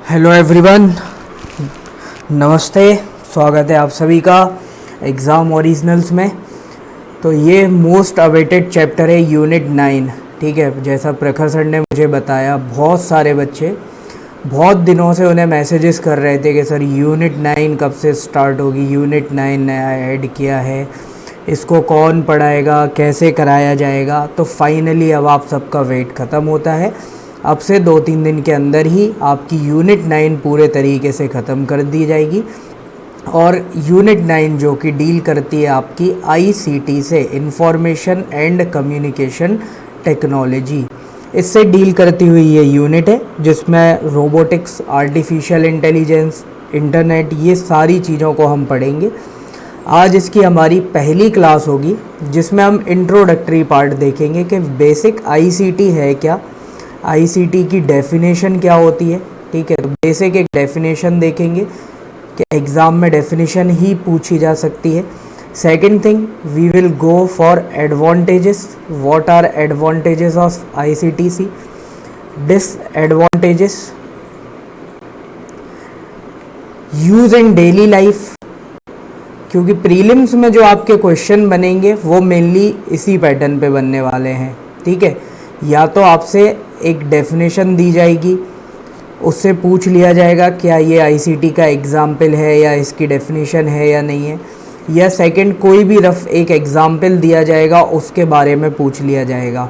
Hello everyone, नमस्ते। स्वागत है आप सभी का एग्ज़ाम ओरिजिनल्स में। तो ये मोस्ट अवेटेड चैप्टर है यूनिट 9। ठीक है, जैसा प्रखर सर ने मुझे बताया, बहुत सारे बच्चे बहुत दिनों से उन्हें मैसेजेस कर रहे थे कि सर यूनिट 9 कब से स्टार्ट होगी, यूनिट 9 नया ऐड किया है, इसको कौन पढ़ाएगा, कैसे कराया जाएगा। तो फाइनली अब आप सबका वेट ख़त्म होता है। अब से 2-3 दिन के अंदर ही आपकी यूनिट 9 पूरे तरीके से ख़त्म कर दी जाएगी। और यूनिट 9 जो कि डील करती है आपकी आईसीटी से, इंफॉर्मेशन एंड कम्युनिकेशन टेक्नोलॉजी, इससे डील करती हुई ये यूनिट है, जिसमें रोबोटिक्स, आर्टिफिशियल इंटेलिजेंस, इंटरनेट, ये सारी चीज़ों को हम पढ़ेंगे। आज इसकी हमारी पहली क्लास होगी, जिसमें हम इंट्रोडक्टरी पार्ट देखेंगे कि बेसिक आईसीटी है क्या, आईसीटी की डेफिनेशन क्या होती है। ठीक है, तो बेसिक एक डेफिनेशन देखेंगे कि एग्ज़ाम में डेफिनेशन ही पूछी जा सकती है। Second thing, we will go for advantages, what are advantages of ICTC, disadvantages, use in daily life, क्योंकि प्रीलिम्स में जो आपके क्वेश्चन बनेंगे वो मेनली इसी पैटर्न पे बनने वाले हैं। ठीक है, या तो आपसे एक डेफिनेशन दी जाएगी, उससे पूछ लिया जाएगा क्या ये आईसीटी का एग्जाम्पल है या इसकी डेफिनेशन है या नहीं है, या सेकंड कोई भी रफ एक एग्जाम्पल दिया जाएगा, उसके बारे में पूछ लिया जाएगा।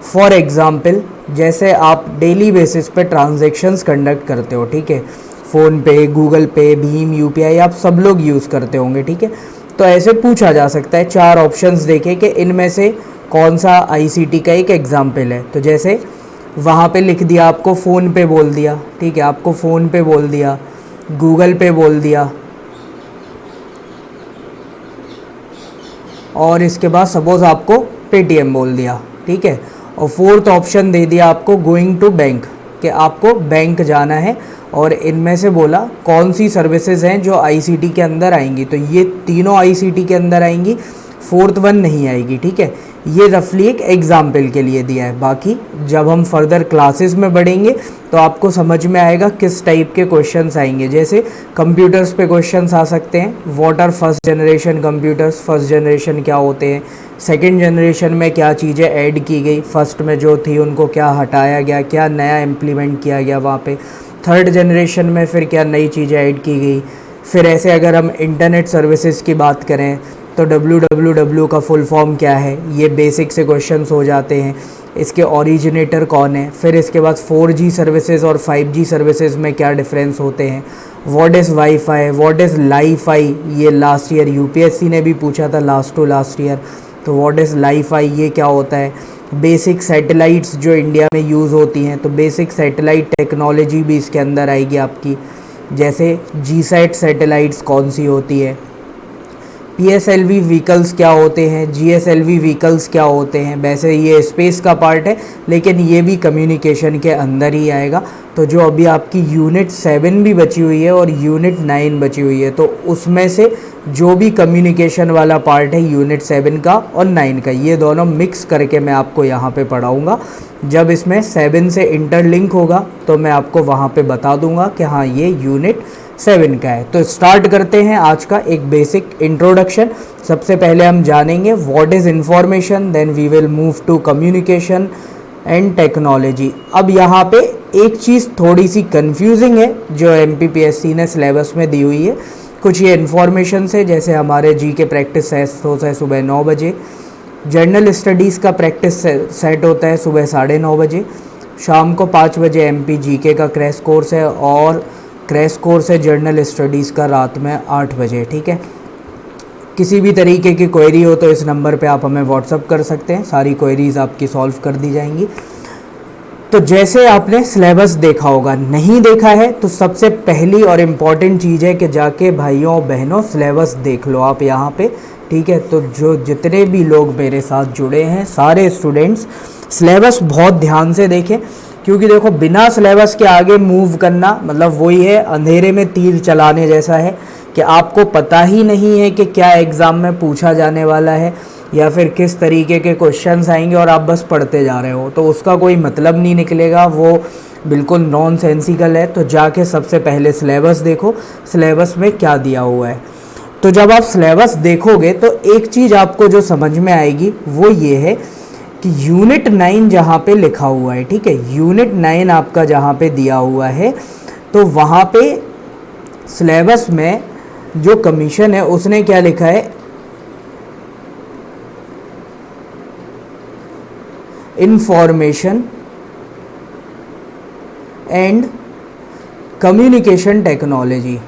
फॉर एग्ज़ाम्पल, जैसे आप डेली बेसिस पे ट्रांजैक्शंस कंडक्ट करते हो, ठीक है, फ़ोन पे, गूगल पे, भीम, यूपीआई आप सब लोग यूज़ करते होंगे। ठीक है, तो ऐसे पूछा जा सकता है, 4 ऑप्शंस देखे कि इनमें से कौन सा आईसीटी का एक एग्जाम्पल है। तो जैसे वहाँ पे लिख दिया, आपको फ़ोन पे बोल दिया, ठीक है, आपको फ़ोन पे बोल दिया, गूगल पे बोल दिया, और इसके बाद सपोज़ आपको पेटीएम बोल दिया। ठीक है, और फोर्थ ऑप्शन दे दिया आपको गोइंग टू बैंक, कि आपको बैंक जाना है, और इनमें से बोला कौन सी सर्विसेज हैं जो आईसीटी के अंदर आएंगी। तो ये तीनों आईसीटी के अंदर आएंगी, फोर्थ वन नहीं आएगी। ठीक है, ये रफली एक एग्जाम्पल के लिए दिया है। बाकी जब हम फर्दर क्लासेस में बढ़ेंगे तो आपको समझ में आएगा किस टाइप के क्वेश्चंस आएंगे। जैसे कंप्यूटर्स पे क्वेश्चंस आ सकते हैं, what are first generation computers, first generation क्या होते हैं, सेकेंड जनरेशन में क्या चीज़ें ऐड की गई, फर्स्ट में जो थी उनको क्या हटाया गया, क्या नया इम्प्लीमेंट किया गया वहाँ पे, थर्ड जनरेशन में फिर क्या नई चीज़ें ऐड की गई। फिर ऐसे अगर हम इंटरनेट सर्विसेज की बात करें तो www का फुल फॉर्म क्या है, ये बेसिक से क्वेश्चंस हो जाते हैं। इसके ओरिजिनेटर कौन है, फिर इसके बाद 4G सर्विसेज और 5G सर्विसेज में क्या डिफरेंस होते हैं, what is wifi, what is Li-Fi, ये लास्ट ईयर यूपीएससी ने भी पूछा था, लास्ट टू लास्ट ईयर। तो व्हाट इज़ लाईफाई, ये क्या होता है। बेसिक सैटेलाइट्स जो इंडिया में यूज़ होती हैं, तो बेसिक सैटेलाइट टेक्नोलॉजी भी इसके अंदर आएगी आपकी। जैसे जीसैट सैटेलाइट्स कौन सी होती है, पीएसएलवी व्हीकल्स क्या होते हैं, जीएसएलवी व्हीकल्स क्या होते हैं। वैसे ये स्पेस का पार्ट है, लेकिन ये भी कम्युनिकेशन के अंदर ही आएगा। तो जो अभी आपकी यूनिट 7 भी बची हुई है और यूनिट 9 बची हुई है, तो उसमें से जो भी कम्युनिकेशन वाला पार्ट है यूनिट 7 का और 9 का, ये दोनों मिक्स करके मैं आपको यहाँ पे पढ़ाऊँगा। जब इसमें 7 से इंटरलिंक होगा तो मैं आपको वहाँ पे बता दूँगा कि हाँ ये यूनिट 7 का है। तो स्टार्ट करते हैं आज का एक बेसिक इंट्रोडक्शन। सबसे पहले हम जानेंगे what is information, then we will move to communication and technology. अब यहाँ पे एक चीज़ थोड़ी सी कंफ्यूजिंग है जो एमपीपीएससी ने सिलेबस में दी हुई है। कुछ ये इन्फॉर्मेशन से, जैसे हमारे जी के प्रैक्टिस सेट है सुबह 9 बजे, जर्नल स्टडीज़ का प्रैक्टिस सेट होता है सुबह 9:30 बजे, शाम को 5 बजे एमपी जीके का क्रैश कोर्स है, और क्रैश कोर्स है जर्नल स्टडीज़ का रात में 8 बजे। ठीक है, किसी भी तरीके की क्वेरी हो तो इस नंबर पे आप हमें व्हाट्सअप कर सकते हैं, सारी क्वेरीज़ आपकी सॉल्व कर दी जाएंगी। तो जैसे आपने सिलेबस देखा होगा, नहीं देखा है तो सबसे पहली और इम्पॉर्टेंट चीज़ है कि जाके भाइयों बहनों सिलेबस देख लो आप यहाँ पे। ठीक है, तो जो जितने भी लोग मेरे साथ जुड़े हैं, सारे स्टूडेंट्स सिलेबस बहुत ध्यान से देखें, क्योंकि देखो बिना सिलेबस के आगे मूव करना मतलब वही है अंधेरे में तीर चलाने जैसा है, कि आपको पता ही नहीं है कि क्या एग्ज़ाम में पूछा जाने वाला है या फिर किस तरीके के क्वेश्चंस आएंगे और आप बस पढ़ते जा रहे हो, तो उसका कोई मतलब नहीं निकलेगा। वो बिल्कुल नॉनसेंसिकल है। तो जाके सबसे पहले सिलेबस देखो, सिलेबस में क्या दिया हुआ है। तो जब आप सिलेबस देखोगे तो एक चीज़ आपको जो समझ में आएगी वो ये है कि यूनिट 9 जहाँ पे लिखा हुआ है, ठीक है, यूनिट 9 आपका जहाँ पे दिया हुआ है, तो वहाँ पे सिलेबस में जो कमीशन है उसने क्या लिखा है, इंफॉर्मेशन एंड कम्युनिकेशन टेक्नोलॉजी।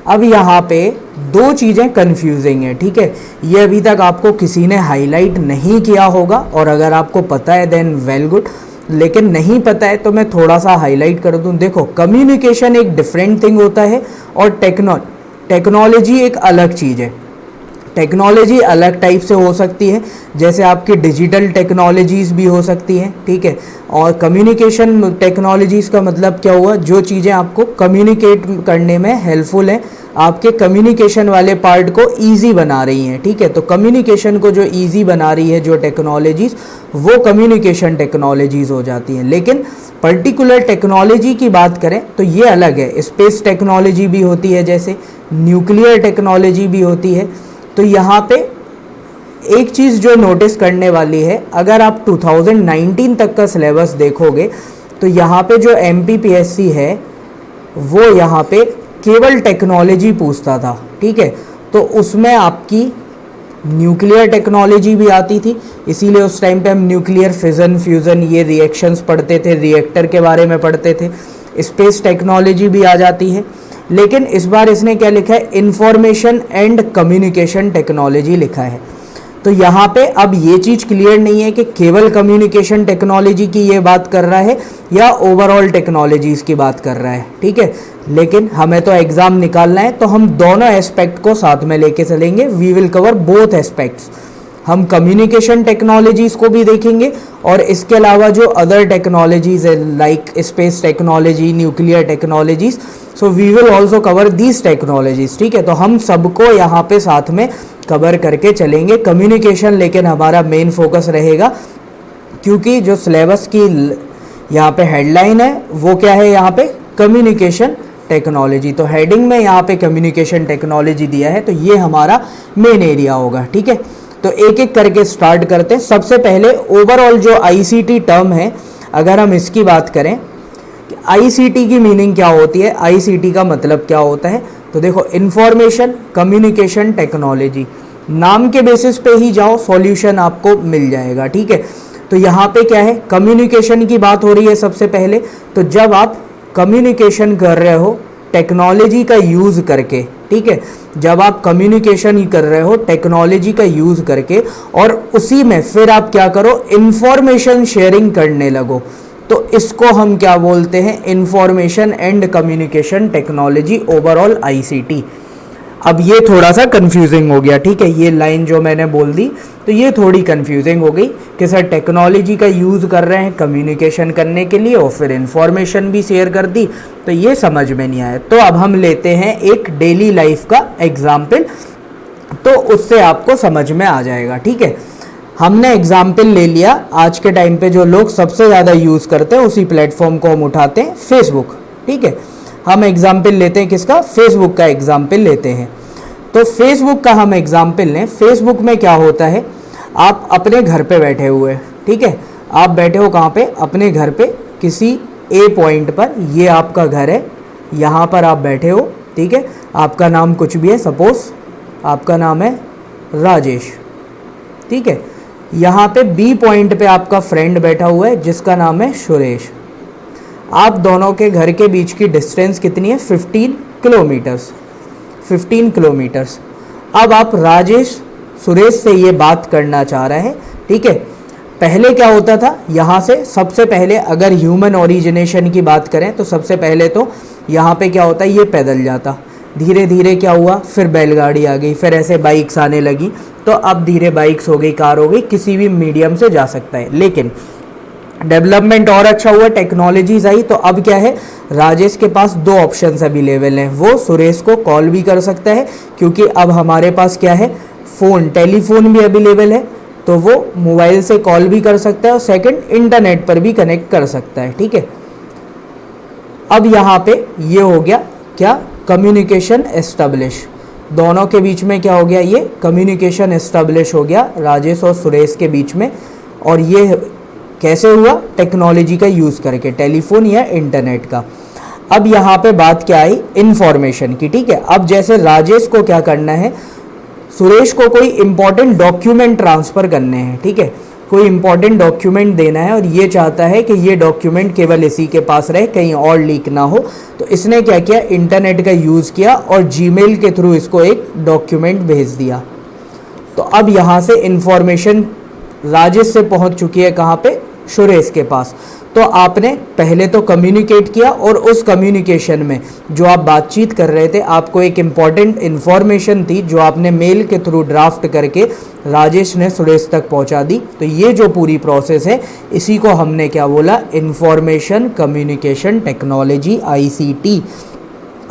अब यहाँ पे दो चीज़ें कंफ्यूजिंग है, ठीक है, ये अभी तक आपको किसी ने हाईलाइट नहीं किया होगा, और अगर आपको पता है देन वेल गुड, लेकिन नहीं पता है तो मैं थोड़ा सा हाईलाइट कर दूं। देखो, कम्युनिकेशन एक डिफरेंट थिंग होता है और टेक्नोलॉजी एक अलग चीज़ है। टेक्नोलॉजी अलग टाइप से हो सकती है, जैसे आपकी डिजिटल टेक्नोलॉजीज़ भी हो सकती हैं, ठीक है, और कम्युनिकेशन टेक्नोलॉजीज़ का मतलब क्या हुआ, जो चीज़ें आपको कम्युनिकेट करने में हेल्पफुल हैं, आपके कम्युनिकेशन वाले पार्ट को इजी बना रही हैं, ठीक है। तो कम्युनिकेशन को जो इजी बना रही है जो टेक्नोलॉजीज़, वो कम्युनिकेशन टेक्नोलॉजीज़ हो जाती हैं। लेकिन पर्टिकुलर टेक्नोलॉजी की बात करें तो ये अलग है। स्पेस टेक्नोलॉजी भी होती है, जैसे न्यूक्लियर टेक्नोलॉजी भी होती है। तो यहाँ पे एक चीज़ जो नोटिस करने वाली है, अगर आप 2019 तक का सिलेबस देखोगे तो यहाँ पे जो MPPSC है वो यहाँ पे केवल टेक्नोलॉजी पूछता था, ठीक है। तो उसमें आपकी न्यूक्लियर टेक्नोलॉजी भी आती थी, इसीलिए उस टाइम पे हम न्यूक्लियर फिजन फ्यूज़न ये रिएक्शंस पढ़ते थे, रिएक्टर के बारे में पढ़ते थे। स्पेस टेक्नोलॉजी भी आ जाती है, लेकिन इस बार इसने क्या लिखा है, इंफॉर्मेशन एंड कम्युनिकेशन टेक्नोलॉजी लिखा है। तो यहाँ पे अब ये चीज़ क्लियर नहीं है कि केवल कम्युनिकेशन टेक्नोलॉजी की ये बात कर रहा है या ओवरऑल टेक्नोलॉजीज़ की बात कर रहा है, ठीक है। लेकिन हमें तो एग्ज़ाम निकालना है, तो हम दोनों एस्पेक्ट को साथ में लेके चलेंगे। We will cover both aspects. हम कम्युनिकेशन टेक्नोलॉजीज़ को भी देखेंगे और इसके अलावा जो अदर टेक्नोलॉजीज़ है like space technology, nuclear technologies, so we will also cover these technologies, ठीक है। तो हम सबको यहाँ पे साथ में कवर करके चलेंगे। कम्युनिकेशन लेकिन हमारा मेन फोकस रहेगा, क्योंकि जो सिलेबस की यहाँ पे हेडलाइन है वो क्या है, यहाँ पे कम्युनिकेशन टेक्नोलॉजी। तो हेडिंग में यहाँ पे कम्युनिकेशन टेक्नोलॉजी दिया है, तो ये हमारा मेन एरिया होगा, ठीक है। तो एक एक करके स्टार्ट करते हैं। सबसे पहले ओवरऑल जो ICT टर्म है, अगर हम इसकी बात करें कि ICT की मीनिंग क्या होती है, ICT का मतलब क्या होता है, तो देखो, इंफॉर्मेशन कम्युनिकेशन टेक्नोलॉजी, नाम के बेसिस पे ही जाओ, सॉल्यूशन आपको मिल जाएगा, ठीक है। तो यहाँ पे क्या है, कम्युनिकेशन की बात हो रही है सबसे पहले। तो जब आप कम्युनिकेशन कर रहे हो टेक्नोलॉजी का यूज़ करके, ठीक है, जब आप कम्युनिकेशन ही कर रहे हो टेक्नोलॉजी का यूज़ करके और उसी में फिर आप क्या करो, इंफॉर्मेशन शेयरिंग करने लगो, तो इसको हम क्या बोलते हैं, information and communication technology, overall ICT। अब ये थोड़ा सा कंफ्यूजिंग हो गया, ठीक है, ये लाइन जो मैंने बोल दी तो ये थोड़ी कंफ्यूजिंग हो गई कि सर टेक्नोलॉजी का यूज़ कर रहे हैं कम्युनिकेशन करने के लिए और फिर इंफॉर्मेशन भी शेयर कर दी, तो ये समझ में नहीं आया। तो अब हम लेते हैं एक डेली लाइफ का एग्जाम्पल, तो उससे आपको समझ में आ जाएगा, ठीक है। हमने एग्जाम्पल ले लिया, आज के टाइम पे जो लोग सबसे ज़्यादा यूज़ करते हैं उसी प्लेटफॉर्म को हम उठाते हैं, फेसबुक, ठीक है। हम एग्जाम्पल लेते हैं किसका, फेसबुक का एग्जाम्पल लेते हैं। तो फेसबुक का हम एग्जाम्पल लें, फेसबुक में क्या होता है, आप अपने घर पे बैठे हुए हैं, ठीक है, आप बैठे हो कहाँ पे, अपने घर पे किसी A पॉइंट पर, ये आपका घर है, यहाँ पर आप बैठे हो, ठीक है, आपका नाम कुछ भी है, सपोज आपका नाम है राजेश, ठीक है। यहाँ पे B पॉइंट पे आपका फ्रेंड बैठा हुआ है जिसका नाम है सुरेश। आप दोनों के घर के बीच की डिस्टेंस कितनी है, 15 किलोमीटर्स, 15 किलोमीटर्स। अब आप राजेश सुरेश से ये बात करना चाह रहे हैं, ठीक है। पहले क्या होता था, यहाँ से सबसे पहले अगर ह्यूमन ओरिजिनेशन की बात करें तो सबसे पहले तो यहाँ पे क्या होता है, ये पैदल जाता, धीरे धीरे क्या हुआ, फिर बैलगाड़ी आ गई, फिर ऐसे बाइक्स आने लगी, तो अब धीरे बाइक्स हो गई, कार हो गई, किसी भी मीडियम से जा सकता है। लेकिन डेवलपमेंट और अच्छा हुआ, टेक्नोलॉजीज आई, तो अब क्या है, राजेश के पास दो ऑप्शंस अवेलेबल हैं। वो सुरेश को कॉल भी कर सकता है क्योंकि अब हमारे पास क्या है, फ़ोन, टेलीफोन भी अवेलेबल है, तो वो मोबाइल से कॉल भी कर सकता है और सेकंड इंटरनेट पर भी कनेक्ट कर सकता है। ठीक है, अब यहाँ पे ये हो गया क्या, कम्युनिकेशन एस्टेब्लिश, दोनों के बीच में क्या हो गया, ये कम्युनिकेशन एस्टेब्लिश हो गया राजेश और सुरेश के बीच में। और ये कैसे हुआ, टेक्नोलॉजी का यूज़ करके, टेलीफोन या इंटरनेट का। अब यहाँ पे बात क्या आई, इन्फॉर्मेशन की। ठीक है, अब जैसे राजेश को क्या करना है, सुरेश को कोई इंपॉर्टेंट डॉक्यूमेंट ट्रांसफ़र करने हैं। ठीक है, कोई इंपॉर्टेंट डॉक्यूमेंट देना है और ये चाहता है कि ये डॉक्यूमेंट केवल इसी के पास रहे, कहीं और लीक ना हो। तो इसने क्या किया, इंटरनेट का यूज़ किया और जीमेल के थ्रू इसको एक डॉक्यूमेंट भेज दिया। तो अब यहाँ से इंफॉर्मेशन राजेश से पहुँच चुकी है कहाँ पे, सुरेश के पास। तो आपने पहले तो कम्युनिकेट किया और उस कम्युनिकेशन में जो आप बातचीत कर रहे थे, आपको एक इम्पॉर्टेंट इन्फॉर्मेशन थी जो आपने मेल के थ्रू ड्राफ्ट करके राजेश ने सुरेश तक पहुंचा दी। तो ये जो पूरी प्रोसेस है, इसी को हमने क्या बोला, इंफॉर्मेशन कम्युनिकेशन टेक्नोलॉजी, ICT।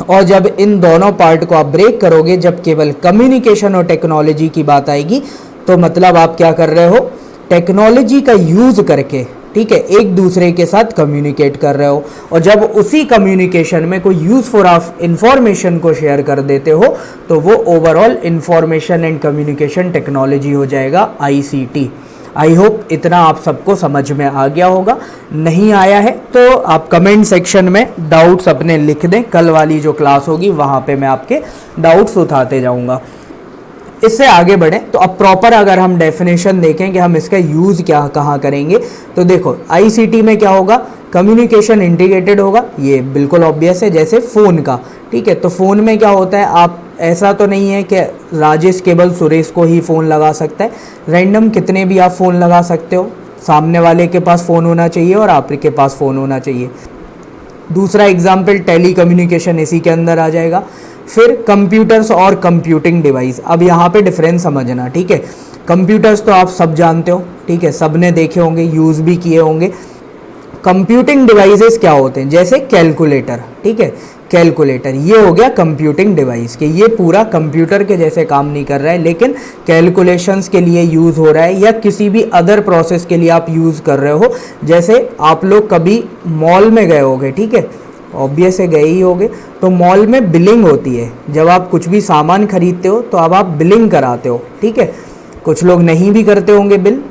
और जब इन दोनों पार्ट को आप ब्रेक करोगे, जब केवल कम्युनिकेशन और टेक्नोलॉजी की बात आएगी, तो मतलब आप क्या कर रहे हो, टेक्नोलॉजी का यूज़ करके, ठीक है, एक दूसरे के साथ कम्युनिकेट कर रहे हो। और जब उसी कम्युनिकेशन में कोई यूज़फुल ऑफ इंफॉर्मेशन को शेयर कर देते हो, तो वो overall information and communication technology हो जाएगा, ICT। आई होप इतना आप सबको समझ में आ गया होगा। नहीं आया है तो आप कमेंट सेक्शन में डाउट्स अपने लिख दें, कल वाली जो क्लास होगी वहाँ पे मैं आपके डाउट्स उठाते जाऊँगा। इससे आगे बढ़ें तो अब प्रॉपर अगर हम डेफिनेशन देखें कि हम इसका यूज़ क्या कहाँ करेंगे, तो देखो ICT में क्या होगा, कम्युनिकेशन इंटीग्रेटेड होगा, ये बिल्कुल ऑब्वियस है, जैसे फ़ोन का। ठीक है, तो फ़ोन में क्या होता है, आप ऐसा तो नहीं है कि राजेश केवल सुरेश को ही फ़ोन लगा सकता है, रैंडम कितने भी आप फ़ोन लगा सकते हो, सामने वाले के पास फ़ोन होना चाहिए और आपके पास फ़ोन होना चाहिए। दूसरा एग्जाम्पल टेली कम्युनिकेशन इसी के अंदर आ जाएगा। फिर कंप्यूटर्स और कंप्यूटिंग डिवाइस, अब यहाँ पे डिफरेंस समझना। ठीक है, कंप्यूटर्स तो आप सब जानते हो, ठीक है, सब ने देखे होंगे, यूज़ भी किए होंगे। कंप्यूटिंग डिवाइसेस क्या होते हैं, जैसे कैलकुलेटर। ठीक है, कैलकुलेटर ये हो गया कंप्यूटिंग डिवाइस के, ये पूरा कंप्यूटर के जैसे काम नहीं कर रहा है, लेकिन कैलकुलेशंस के लिए यूज़ हो रहा है या किसी भी अदर प्रोसेस के लिए आप यूज़ कर रहे हो। जैसे आप लोग कभी मॉल में गए होगे, ठीक है, ऑब्वियस है गए ही होगे, तो मॉल में बिलिंग होती है। जब आप कुछ भी सामान खरीदते हो तो अब आप बिलिंग कराते हो। ठीक है, कुछ लोग नहीं भी करते होंगे बिल।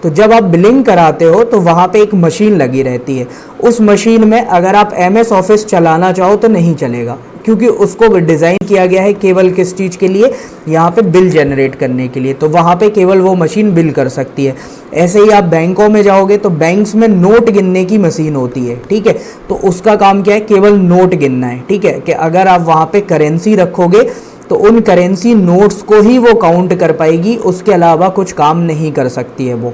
तो जब आप बिलिंग कराते हो तो वहाँ पे एक मशीन लगी रहती है। उस मशीन में अगर आप MS ऑफिस चलाना चाहो तो नहीं चलेगा, क्योंकि उसको डिज़ाइन किया गया है केवल किस चीज़ के लिए, यहाँ पे बिल जनरेट करने के लिए। तो वहाँ पे केवल वो मशीन बिल कर सकती है। ऐसे ही आप बैंकों में जाओगे तो बैंक्स में नोट गिनने की मशीन होती है। ठीक है, तो उसका काम क्या है, केवल नोट गिनना है। ठीक है, कि अगर आप वहाँ पे करेंसी रखोगे तो उन करेंसी नोट्स को ही वो काउंट कर पाएगी, उसके अलावा कुछ काम नहीं कर सकती है वो।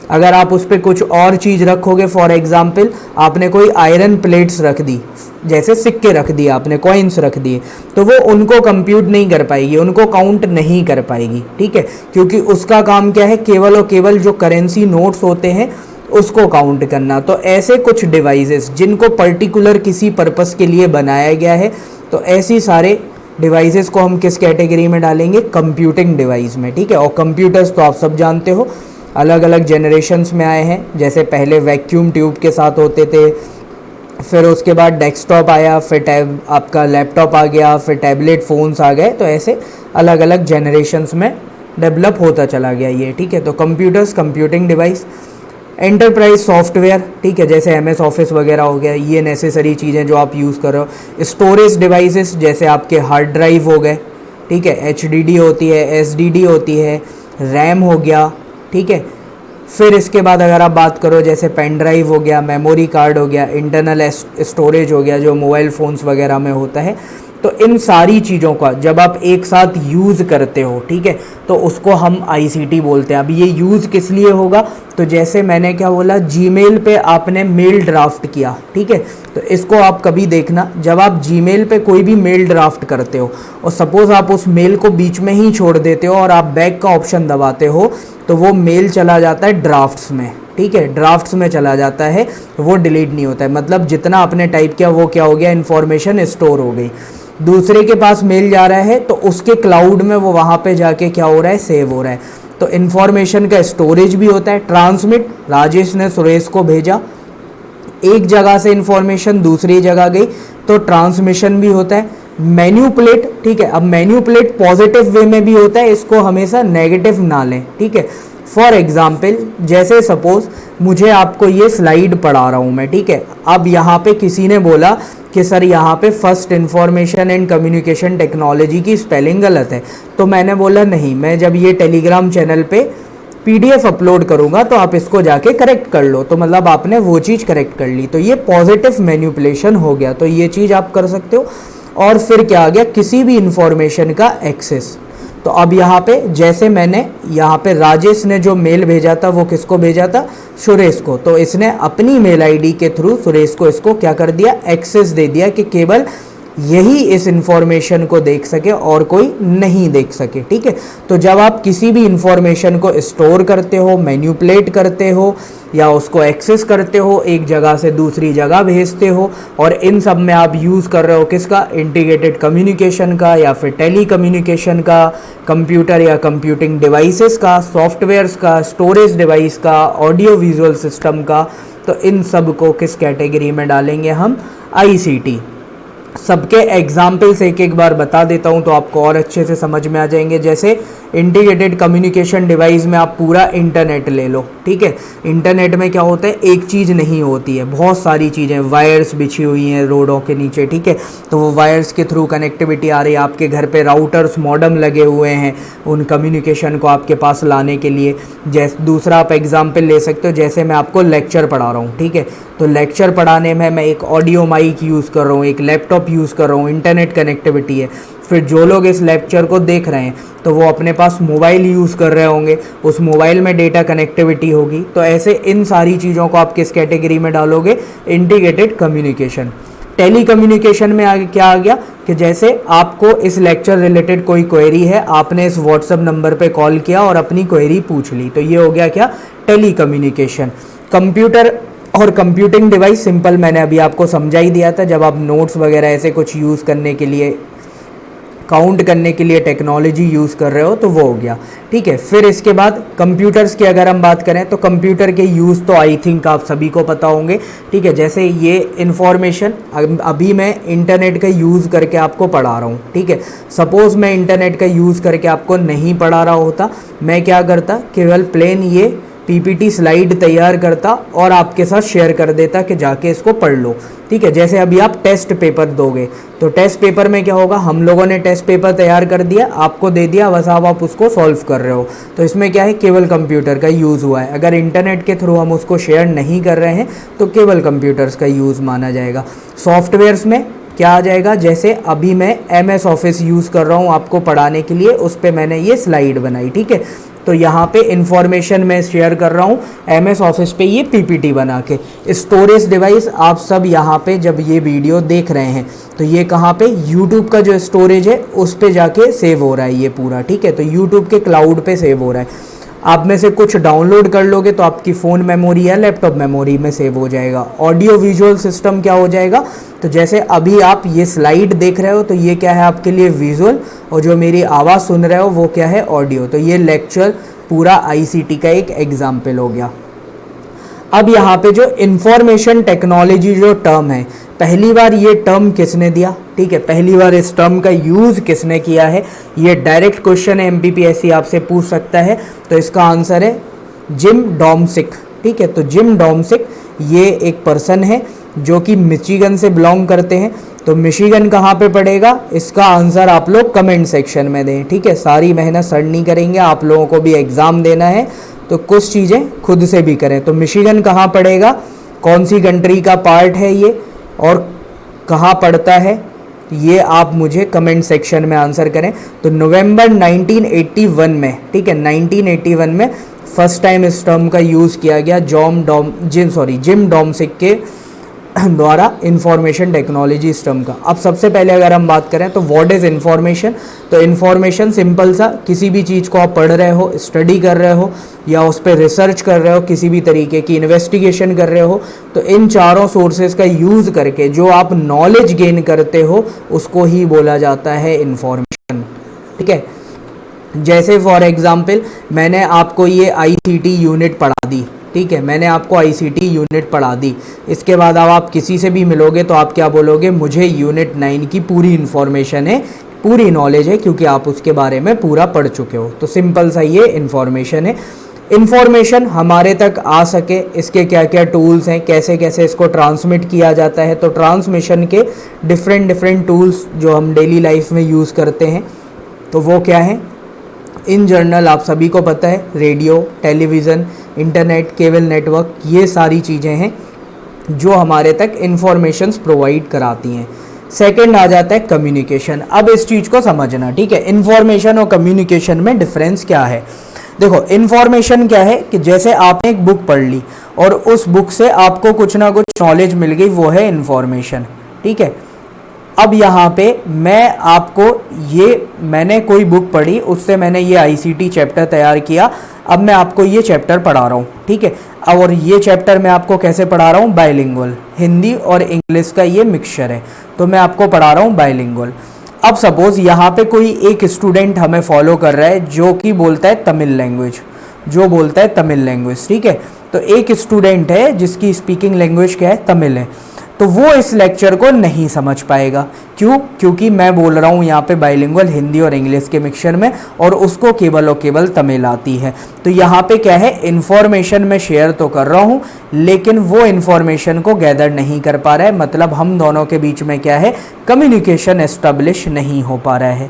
अगर आप उस पर कुछ और चीज़ रखोगे, फॉर एग्जांपल आपने कोई आयरन प्लेट्स रख दी, जैसे सिक्के रख दिए आपने, कॉइन्स रख दिए, तो वो उनको कंप्यूट नहीं कर पाएगी, उनको काउंट नहीं कर पाएगी। ठीक है, क्योंकि उसका काम क्या है, केवल और केवल जो करेंसी नोट्स होते हैं उसको काउंट करना। तो ऐसे कुछ डिवाइसेस जिनको पर्टिकुलर किसी पर्पस के लिए बनाया गया है, तो ऐसी सारे डिवाइसेस को हम किस कैटेगरी में डालेंगे, कंप्यूटिंग डिवाइस में। ठीक है, और कंप्यूटर्स तो आप सब जानते हो अलग अलग जनरेशन्स में आए हैं। जैसे पहले वैक्यूम ट्यूब के साथ होते थे, फिर उसके बाद डेस्कटॉप आया, फिर आपका लैपटॉप आ गया, फिर टैबलेट फ़ोन्स आ गए। तो ऐसे अलग अलग जनरेशन्स में डेवलप होता चला गया ये। ठीक है, तो computers, computing device, enterprise software, ठीक है, जैसे MS ऑफिस वगैरह हो गया, ये नेसेसरी चीज़ें जो आप यूज़ कर रहे हो। स्टोरेज डिवाइसेस, जैसे आपके हार्ड ड्राइव हो गए, ठीक है, HDD होती है, SDD होती है, रैम हो गया। ठीक है, फिर इसके बाद अगर आप बात करो जैसे पेन ड्राइव हो गया, मेमोरी कार्ड हो गया, इंटरनल स्टोरेज हो गया जो मोबाइल फ़ोन्स वगैरह में होता है। तो इन सारी चीज़ों का जब आप एक साथ यूज़ करते हो, ठीक है, तो उसको हम ICT बोलते हैं। अब ये यूज़ किस लिए होगा, तो जैसे मैंने क्या बोला, जीमेल पे आपने मेल ड्राफ्ट किया, ठीक है, तो इसको आप कभी देखना, जब आप जीमेल पे कोई भी मेल ड्राफ्ट करते हो और सपोज़ आप उस मेल को बीच में ही छोड़ देते हो और आप बैक का ऑप्शन दबाते हो, तो वो मेल चला जाता है ड्राफ्ट्स में। ठीक है, ड्राफ्ट्स में चला जाता है, वो डिलीट नहीं होता है। मतलब जितना आपने टाइप किया वो क्या हो गया, इन्फॉर्मेशन स्टोर हो गई। दूसरे के पास मेल जा रहा है तो उसके क्लाउड में वो वहाँ पे जाके क्या हो रहा है, सेव हो रहा है। तो इन्फॉर्मेशन का स्टोरेज भी होता है। ट्रांसमिट, राजेश ने सुरेश को भेजा, एक जगह से इन्फॉर्मेशन दूसरी जगह गई तो ट्रांसमिशन भी होता है। मैन्युपुलेट, ठीक है, अब मैन्युपुलेट पॉजिटिव वे में भी होता है, इसको हमेशा नेगेटिव ना लें, ठीक है। फॉर एग्जाम्पल, जैसे सपोज मुझे आपको ये स्लाइड पढ़ा रहा हूँ मैं, ठीक है। अब यहाँ पे किसी ने बोला कि सर यहाँ पे first information and communication technology की स्पेलिंग गलत है, तो मैंने बोला नहीं, मैं जब ये टेलीग्राम चैनल पे PDF अपलोड करूँगा तो आप इसको जाके करेक्ट कर लो। तो मतलब आपने वो चीज़ करेक्ट कर ली, तो ये पॉजिटिव मैन्युपुलेशन हो गया। तो ये चीज़ आप कर सकते हो। और फिर क्या आ गया, किसी भी इंफॉर्मेशन का एक्सेस। तो अब यहाँ पे जैसे मैंने यहाँ पे राजेश ने जो मेल भेजा था वो किसको भेजा था, सुरेश को। तो इसने अपनी मेल आईडी के थ्रू सुरेश को इसको क्या कर दिया, एक्सेस दे दिया कि केवल यही इस इंफॉर्मेशन को देख सके और कोई नहीं देख सके, ठीक है। तो जब आप किसी भी इंफॉर्मेशन को स्टोर करते हो, मैन्युपुलेट करते हो या उसको एक्सेस करते हो, एक जगह से दूसरी जगह भेजते हो, और इन सब में आप यूज़ कर रहे हो किसका, इंटीग्रेटेड कम्युनिकेशन का या फिर टेली कम्युनिकेशन का, कंप्यूटर या कंप्यूटिंग डिवाइसेस का, सॉफ्टवेयर्स का, स्टोरेज डिवाइस का, ऑडियो विजुअल सिस्टम का, तो इन सब को किस कैटेगरी में डालेंगे हम, ICT। सबके एग्जाम्पल्स एक एक बार बता देता हूँ तो आपको और अच्छे से समझ में आ जाएंगे। जैसे इंटीग्रेटेड कम्युनिकेशन डिवाइस में आप पूरा इंटरनेट ले लो, ठीक है। इंटरनेट में क्या होता है, एक चीज़ नहीं होती है, बहुत सारी चीज़ें, वायर्स बिछी हुई हैं रोडों के नीचे, ठीक है। तो वो वायर्स के थ्रू कनेक्टिविटी आ रही है, आपके घर पे राउटर्स, मॉडेम लगे हुए हैं उन कम्युनिकेशन को आपके पास लाने के लिए। जैसे दूसरा आप एग्जाम्पल ले सकते हो, जैसे मैं आपको लेक्चर पढ़ा रहा हूँ, ठीक है। तो लेक्चर पढ़ाने में मैं एक ऑडियो माइक यूज़ कर रहा हूँ, एक लैपटॉप यूज़ कर रहा हूँ, इंटरनेट कनेक्टिविटी है। फिर जो लोग इस लेक्चर को देख रहे हैं तो वो अपने पास मोबाइल यूज़ कर रहे होंगे, उस मोबाइल में डेटा कनेक्टिविटी होगी। तो ऐसे इन सारी चीज़ों को आप किस कैटेगरी में डालोगे, इंटीग्रेटेड कम्युनिकेशन। टेली कम्युनिकेशन में आगे क्या आ गया कि जैसे आपको इस लेक्चर रिलेटेड कोई क्वेरी है, आपने इस व्हाट्सएप नंबर पे कॉल किया और अपनी क्वेरी पूछ ली, तो ये हो गया क्या, टेली कम्युनिकेशन। कंप्यूटर और कंप्यूटिंग डिवाइस, सिंपल मैंने अभी आपको समझा ही दिया था, जब आप नोट्स वगैरह ऐसे कुछ यूज़ करने के लिए, काउंट करने के लिए टेक्नोलॉजी यूज़ कर रहे हो तो वो हो गया, ठीक है। फिर इसके बाद कंप्यूटर्स की अगर हम बात करें तो कंप्यूटर के यूज़ तो आई थिंक आप सभी को पता होंगे, ठीक है। जैसे ये इन्फॉर्मेशन अभी मैं इंटरनेट का यूज़ करके आपको पढ़ा रहा हूँ, ठीक है। सपोज़ मैं इंटरनेट का यूज़ करके आपको नहीं पढ़ा रहा होता, मैं क्या करता, केवल प्लेन ये PPT स्लाइड तैयार करता और आपके साथ शेयर कर देता कि जाके इसको पढ़ लो, ठीक है। जैसे अभी आप टेस्ट पेपर दोगे तो टेस्ट पेपर में क्या होगा, हम लोगों ने टेस्ट पेपर तैयार कर दिया, आपको दे दिया, बस अब आप उसको सॉल्व कर रहे हो। तो इसमें क्या है, केवल कंप्यूटर का यूज़ हुआ है। अगर इंटरनेट के थ्रू हम उसको शेयर नहीं कर रहे हैं तो केवल कंप्यूटर्स का यूज़ माना जाएगा। सॉफ्टवेयर्स में क्या आ जाएगा, जैसे अभी मैं MS ऑफिस यूज़ कर रहा हूँ आपको पढ़ाने के लिए, उस पर मैंने ये स्लाइड बनाई, ठीक है। तो यहाँ पे इंफॉर्मेशन मैं शेयर कर रहा हूँ MS ऑफिस पे ये PPT बना के। स्टोरेज डिवाइस आप सब यहाँ पे जब ये वीडियो देख रहे हैं तो ये कहाँ पे, YouTube का जो स्टोरेज है उस पे जाके सेव हो रहा है ये पूरा, ठीक है। तो YouTube के क्लाउड पे सेव हो रहा है। आप में से कुछ डाउनलोड कर लोगे तो आपकी फ़ोन मेमोरी या लैपटॉप मेमोरी में सेव हो जाएगा। ऑडियो विजुअल सिस्टम क्या हो जाएगा, तो जैसे अभी आप ये स्लाइड देख रहे हो तो ये क्या है आपके लिए विजुअल, और जो मेरी आवाज़ सुन रहे हो वो क्या है, ऑडियो। तो ये लेक्चर पूरा ICT का एक एग्जाम्पल हो गया। अब यहाँ पे जो इंफॉर्मेशन टेक्नोलॉजी जो टर्म है, पहली बार ये टर्म किसने दिया, ठीक है, पहली बार इस टर्म का यूज़ किसने किया है, ये डायरेक्ट क्वेश्चन है, MPPSC आपसे पूछ सकता है। तो इसका आंसर है जिम डोम्सिक, ठीक है। तो जिम डोम्सिक ये एक पर्सन है जो कि मिशिगन से बिलोंग करते हैं। तो मिशिगन कहाँ पे पड़ेगा, इसका आंसर आप लोग कमेंट सेक्शन में दें, ठीक है। सारी मेहनत सर नहीं करेंगे, आप लोगों को भी एग्ज़ाम देना है तो कुछ चीज़ें खुद से भी करें। तो मिशिगन कहाँ पड़ेगा, कौन सी कंट्री का पार्ट है ये और कहाँ पड़ता है, ये आप मुझे कमेंट सेक्शन में आंसर करें। तो नवंबर 1981 में, ठीक है, 1981 में फर्स्ट टाइम इस टर्म का यूज़ किया गया जिम डोम्सिक के द्वारा इंफॉर्मेशन टेक्नोलॉजी सिस्टम का। अब सबसे पहले अगर हम बात करें तो व्हाट इज़ इंफॉर्मेशन, तो इंफॉर्मेशन सिंपल सा, किसी भी चीज़ को आप पढ़ रहे हो, स्टडी कर रहे हो या उस पर रिसर्च कर रहे हो, किसी भी तरीके की इन्वेस्टिगेशन कर रहे हो, तो इन चारों सोर्सेज का यूज़ करके जो आप नॉलेज गेन करते हो उसको ही बोला जाता है इंफॉर्मेशन। ठीक है, जैसे फॉर एग्जांपल मैंने आपको ये आईसीटी यूनिट पढ़ा दी, ठीक है, मैंने आपको आईसीटी यूनिट पढ़ा दी, इसके बाद अब आप किसी से भी मिलोगे तो आप क्या बोलोगे, मुझे यूनिट 9 की पूरी इन्फॉर्मेशन है, पूरी नॉलेज है, क्योंकि आप उसके बारे में पूरा पढ़ चुके हो। तो सिंपल सा ये इन्फॉर्मेशन है। इन्फॉर्मेशन हमारे तक आ सके इसके क्या क्या टूल्स हैं, कैसे कैसे इसको ट्रांसमिट किया जाता है, तो ट्रांसमिशन के डिफरेंट टूल्स जो हम डेली लाइफ में यूज़ करते हैं तो वो क्या है, इन जनरल आप सभी को पता है, radio, television, internet, cable network, ये सारी चीज़ें हैं जो हमारे तक इंफॉर्मेशंस प्रोवाइड कराती हैं। सेकंड आ जाता है कम्युनिकेशन। अब इस चीज़ को समझना, ठीक है, इन्फॉर्मेशन और कम्युनिकेशन में डिफरेंस क्या है। देखो, इन्फॉर्मेशन क्या है कि जैसे आपने एक बुक पढ़ ली और उस बुक से आपको कुछ ना कुछ नॉलेज मिल गई, वो है इन्फॉर्मेशन। ठीक है, अब यहाँ पे मैं आपको मैंने कोई बुक पढ़ी, उससे मैंने ये आईसीटी चैप्टर तैयार किया, अब मैं आपको ये चैप्टर पढ़ा रहा हूँ, ठीक है, और ये चैप्टर मैं आपको कैसे पढ़ा रहा हूँ, बाइलिंगुअल, हिंदी और इंग्लिश का ये मिक्सचर है, तो मैं आपको पढ़ा रहा हूँ बाइलिंगुअल। अब सपोज़ यहाँ पे कोई एक स्टूडेंट हमें फॉलो कर रहा है जो कि बोलता है तमिल लैंग्वेज, ठीक है, तो एक स्टूडेंट है जिसकी स्पीकिंग लैंग्वेज क्या है, तमिल है, तो वो इस लेक्चर को नहीं समझ पाएगा। क्यों? क्योंकि मैं बोल रहा हूँ यहाँ पे बाइलिंगुअल हिंदी और इंग्लिश के मिक्सचर में, और उसको केवल और केवल तमिल आती है। तो यहाँ पे क्या है, इन्फॉर्मेशन मैं शेयर तो कर रहा हूँ लेकिन वो इन्फॉर्मेशन को गैदर नहीं कर पा रहा है, मतलब हम दोनों के बीच में क्या है, कम्युनिकेशन एस्टेब्लिश नहीं हो पा रहा है।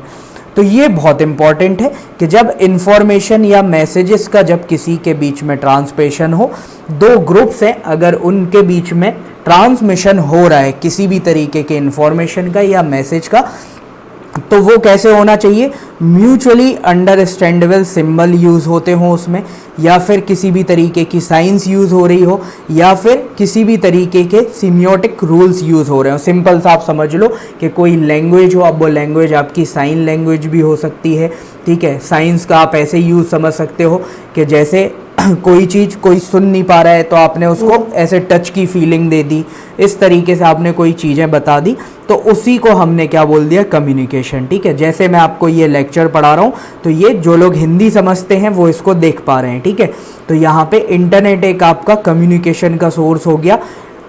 तो ये बहुत इंपॉर्टेंट है कि जब इन्फॉर्मेशन या मैसेजेस का जब किसी के बीच में ट्रांसमिशन हो, दो ग्रुप्स हैं, अगर उनके बीच में ट्रांसमिशन हो रहा है किसी भी तरीके के इन्फॉर्मेशन का या मैसेज का, तो वो कैसे होना चाहिए, म्यूचुअली अंडरस्टैंडेबल सिंबल यूज़ होते हों उसमें, या फिर किसी भी तरीके की साइंस यूज़ हो रही हो, या फिर किसी भी तरीके के सिम्योटिक रूल्स यूज़ हो रहे हो। सिंपल सा आप समझ लो कि कोई लैंग्वेज हो, अब वो लैंग्वेज आपकी साइन लैंग्वेज भी हो सकती है, ठीक है, साइंस का आप ऐसे यूज़ समझ सकते हो कि जैसे कोई चीज़ कोई सुन नहीं पा रहा है तो आपने उसको ऐसे टच की फीलिंग दे दी, इस तरीके से आपने कोई चीज़ें बता दी, तो उसी को हमने क्या बोल दिया, कम्युनिकेशन। ठीक है, जैसे मैं आपको ये लेक्चर पढ़ा रहा हूँ तो ये जो लोग हिंदी समझते हैं वो इसको देख पा रहे हैं, ठीक है, तो यहाँ पे इंटरनेट एक आपका कम्युनिकेशन का सोर्स हो गया,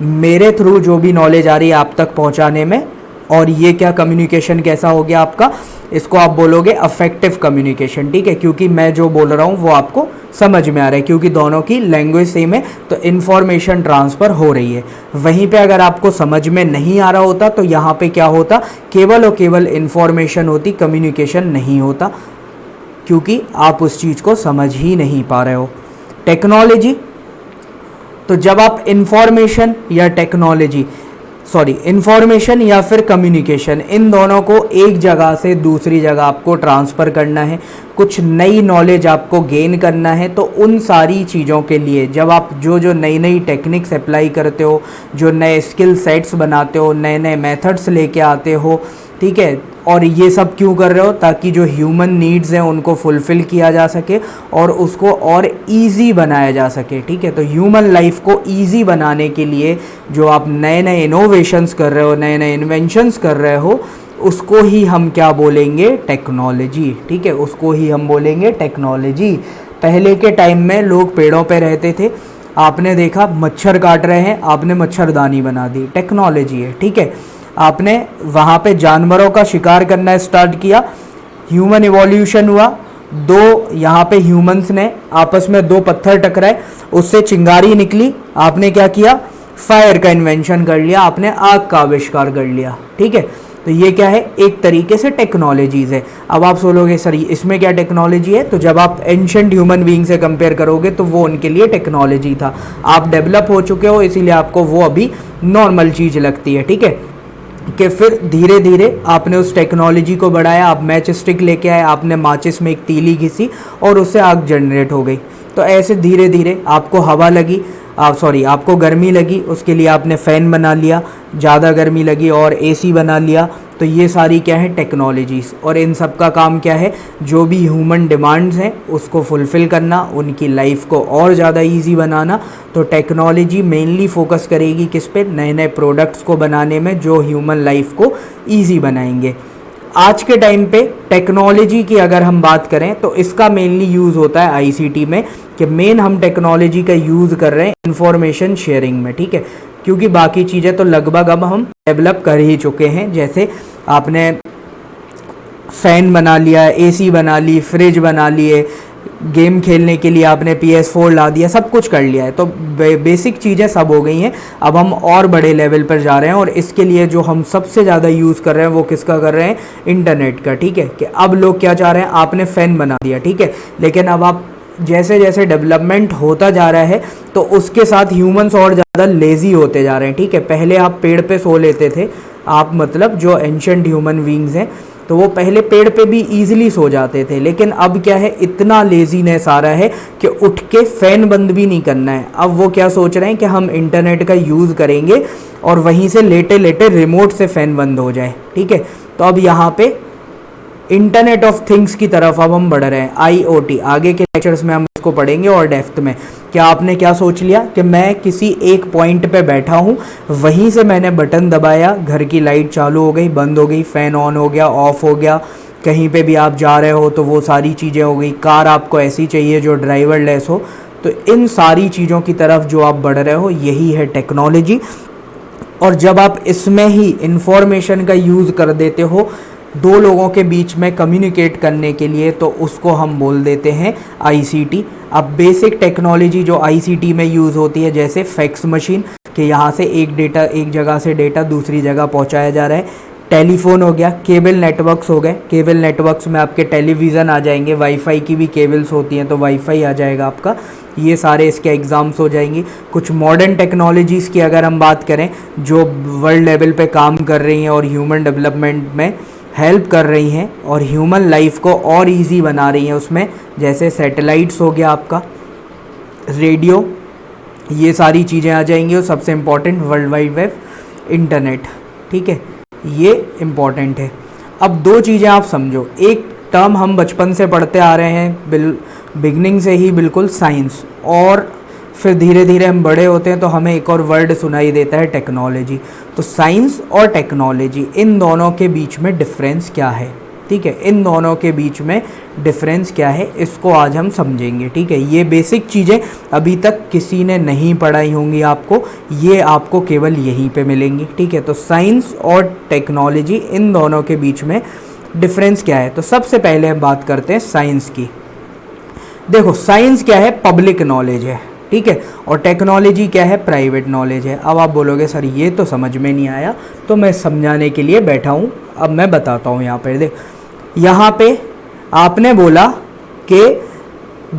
मेरे थ्रू जो भी नॉलेज आ रही है आप तक पहुँचाने में। और ये क्या कम्युनिकेशन कैसा हो गया आपका, इसको आप बोलोगे अफेक्टिव कम्युनिकेशन, ठीक है, क्योंकि मैं जो बोल रहा हूँ वो आपको समझ में आ रहा है, क्योंकि दोनों की लैंग्वेज सेम है, तो इन्फॉर्मेशन ट्रांसफ़र हो रही है। वहीं पे अगर आपको समझ में नहीं आ रहा होता तो यहाँ पे क्या होता, केवल और केवल इन्फॉर्मेशन होती, कम्युनिकेशन नहीं होता, क्योंकि आप उस चीज़ को समझ ही नहीं पा रहे हो। टेक्नोलॉजी, तो जब आप इन्फॉर्मेशन या फिर कम्युनिकेशन, इन दोनों को एक जगह से दूसरी जगह आपको ट्रांसफ़र करना है, कुछ नई नॉलेज आपको गेन करना है, तो उन सारी चीज़ों के लिए जब आप जो नई टेक्निक्स अप्लाई करते हो, जो नए स्किल सेट्स बनाते हो, नए मेथड्स लेके आते हो, ठीक है, और ये सब क्यों कर रहे हो, ताकि जो ह्यूमन नीड्स हैं उनको फुलफ़िल किया जा सके और उसको और इजी बनाया जा सके। ठीक है, तो ह्यूमन लाइफ को इजी बनाने के लिए जो आप नए इनोवेशंस कर रहे हो, नए इन्वेंशंस कर रहे हो, उसको ही हम क्या बोलेंगे, टेक्नोलॉजी। ठीक है, उसको ही हम बोलेंगे टेक्नोलॉजी। पहले के टाइम में लोग पेड़ों पे रहते थे, आपने देखा मच्छर काट रहे हैं, आपने मच्छरदानी बना दी, टेक्नोलॉजी है। ठीक है, आपने वहाँ पे जानवरों का शिकार करना स्टार्ट किया, ह्यूमन इवोल्यूशन हुआ, यहाँ पे ह्यूमंस ने आपस में दो पत्थर टकराए, उससे चिंगारी निकली, आपने क्या किया, फायर का इन्वेंशन कर लिया, आपने आग का आविष्कार कर लिया। ठीक है, तो ये क्या है, एक तरीके से टेक्नोलॉजीज़ है। अब आप सोचोगे सर इसमें क्या टेक्नोलॉजी है, तो जब आप एंशंट ह्यूमन बीइंग से कंपेयर करोगे तो वो उनके लिए टेक्नोलॉजी था, आप डेवलप हो चुके हो इसीलिए आपको वो अभी नॉर्मल चीज़ लगती है। ठीक है, कि फिर धीरे धीरे आपने उस टेक्नोलॉजी को बढ़ाया, आप मैच स्टिक लेके आए, आपने माचिस में एक तीली घिसी और उससे आग जनरेट हो गई, तो ऐसे धीरे धीरे आपको हवा लगी, आप सॉरी आपको गर्मी लगी, उसके लिए आपने फ़ैन बना लिया, ज़्यादा गर्मी लगी और एसी बना लिया। तो ये सारी क्या है टेक्नोलॉजीज़, और इन सब का काम क्या है, जो भी ह्यूमन डिमांड्स हैं उसको फुलफ़िल करना, उनकी लाइफ को और ज़्यादा इजी बनाना। तो टेक्नोलॉजी मेनली फोकस करेगी किस पे, नए नए प्रोडक्ट्स को बनाने में जो ह्यूमन लाइफ को ईजी बनाएंगे। आज के टाइम पे टेक्नोलॉजी की अगर हम बात करें तो इसका मेनली यूज़ होता है आईसीटी में, कि मेन हम टेक्नोलॉजी का यूज़ कर रहे हैं इंफॉर्मेशन शेयरिंग में, ठीक है। क्योंकि बाकी चीज़ें तो लगभग अब हम डेवलप कर ही चुके हैं, जैसे आपने फ़ैन बना लिया, एसी बना ली, फ्रिज बना लिए, गेम खेलने के लिए आपने PS4 ला दिया, सब कुछ कर लिया है। तो बेसिक चीज़ें सब हो गई हैं। अब हम और बड़े लेवल पर जा रहे हैं, और इसके लिए जो हम सबसे ज़्यादा यूज़ कर रहे हैं वो किसका कर रहे हैं, इंटरनेट का, ठीक है। कि अब लोग क्या चाह रहे हैं, आपने फ़ैन बना दिया, ठीक है, लेकिन अब आप जैसे जैसे डेवलपमेंट होता जा रहा है तो उसके साथ ह्यूमंस और ज़्यादा लेज़ी होते जा रहे हैं, ठीक है। पहले आप पेड़ पे सो लेते थे, आप मतलब जो एंशिएंट ह्यूमन बींग्स हैं, तो वो पहले पेड़ पे भी ईजिली सो जाते थे, लेकिन अब क्या है, इतना लेजीनेस आ रहा है कि उठ के फ़ैन बंद भी नहीं करना है। अब वो क्या सोच रहे हैं कि हम इंटरनेट का यूज़ करेंगे और वहीं से लेटे लेटे रिमोट से फ़ैन बंद हो जाए, ठीक है। तो अब यहाँ पे इंटरनेट ऑफ थिंग्स की तरफ अब हम बढ़ रहे हैं, IoT। आगे के लेक्चर्स में हम इसको पढ़ेंगे और डेप्थ में। क्या आपने क्या सोच लिया कि मैं किसी एक पॉइंट पे बैठा हूँ, वहीं से मैंने बटन दबाया, घर की लाइट चालू हो गई, बंद हो गई, फ़ैन ऑन हो गया, ऑफ हो गया। कहीं पे भी आप जा रहे हो तो वो सारी चीज़ें हो गई। कार आपको ऐसी चाहिए जो ड्राइवर लेस हो। तो इन सारी चीज़ों की तरफ जो आप बढ़ रहे हो, यही है टेक्नोलॉजी। और जब आप इसमें ही इंफॉर्मेशन का यूज़ कर देते हो दो लोगों के बीच में कम्युनिकेट करने के लिए, तो उसको हम बोल देते हैं आईसीटी। अब बेसिक टेक्नोलॉजी जो आईसीटी में यूज़ होती है, जैसे फैक्स मशीन, कि यहाँ से एक जगह से डेटा दूसरी जगह पहुँचाया जा रहा है। टेलीफोन हो गया, केबल नेटवर्क्स हो गए, केबल नेटवर्क्स में आपके टेलीविज़न आ जाएंगे, वाईफाई की भी केबल्स होती हैं तो वाईफाई आ जाएगा आपका। ये सारे इसके एग्ज़ाम्स हो जाएंगी। कुछ मॉडर्न टेक्नोलॉजीज़ की अगर हम बात करें जो वर्ल्ड लेवल पे काम कर रही हैं और ह्यूमन डेवलपमेंट में हेल्प कर रही हैं और ह्यूमन लाइफ को और इजी बना रही हैं, उसमें जैसे सैटेलाइट्स हो गया आपका, रेडियो, ये सारी चीज़ें आ जाएंगी। और सबसे important world wide web, internet, ठीक है, ये इम्पॉर्टेंट है। अब दो चीज़ें आप समझो, एक टर्म हम बचपन से पढ़ते आ रहे हैं, बिगनिंग से ही बिल्कुल, साइंस, और फिर धीरे धीरे हम बड़े होते हैं तो हमें एक और वर्ड सुनाई देता है, टेक्नोलॉजी। तो साइंस और टेक्नोलॉजी, इन दोनों के बीच में डिफरेंस क्या है, ठीक है, इन दोनों के बीच में डिफरेंस क्या है, इसको आज हम समझेंगे, ठीक है। ये बेसिक चीज़ें अभी तक किसी ने नहीं पढ़ाई होंगी आपको, ये आपको केवल यहीं पे मिलेंगी, ठीक है। तो साइंस और टेक्नोलॉजी, इन दोनों के बीच में डिफरेंस क्या है। तो सबसे पहले हम बात करते हैं साइंस की। देखो, साइंस क्या है, पब्लिक नॉलेज है, ठीक है, और टेक्नोलॉजी क्या है, प्राइवेट नॉलेज है। अब आप बोलोगे सर ये तो समझ में नहीं आया, तो मैं समझाने के लिए बैठा हूँ, अब मैं बताता हूँ। यहाँ पर देख, यहाँ पे आपने बोला कि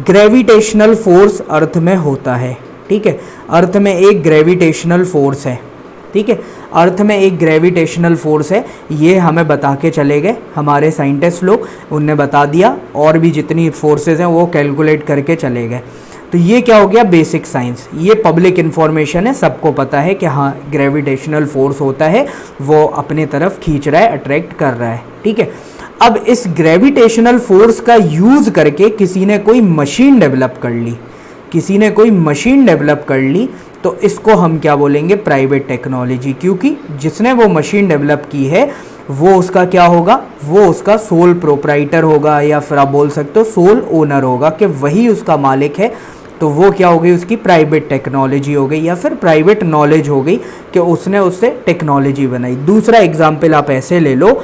ग्रेविटेशनल फोर्स अर्थ में होता है, ठीक है, अर्थ में एक ग्रेविटेशनल फोर्स है, ठीक है, अर्थ में एक ग्रेविटेशनल फोर्स है। ये हमें बता के चले गए हमारे साइंटिस्ट लोग, उनने बता दिया, और भी जितनी फोर्सेस हैं वो कैलकुलेट करके चले गए। तो ये क्या हो गया, बेसिक साइंस। ये पब्लिक इन्फॉर्मेशन है, सबको पता है कि हाँ ग्रेविटेशनल फोर्स होता है, वो अपने तरफ खींच रहा है, अट्रैक्ट कर रहा है, ठीक है। अब इस ग्रेविटेशनल फोर्स का यूज़ करके किसी ने कोई मशीन डेवलप कर ली, किसी ने कोई मशीन डेवलप कर ली, तो इसको हम क्या बोलेंगे, प्राइवेट टेक्नोलॉजी। क्योंकि जिसने वो मशीन डेवलप की है वो उसका क्या होगा, वो उसका सोल प्रोप्राइटर होगा, या फिर आप बोल सकते हो सोल ओनर होगा, कि वही उसका मालिक है। तो वो क्या हो गई, उसकी प्राइवेट टेक्नोलॉजी हो गई, या फिर प्राइवेट नॉलेज हो गई कि उसने उससे टेक्नोलॉजी बनाई। दूसरा एग्जाम्पल आप ऐसे ले लो,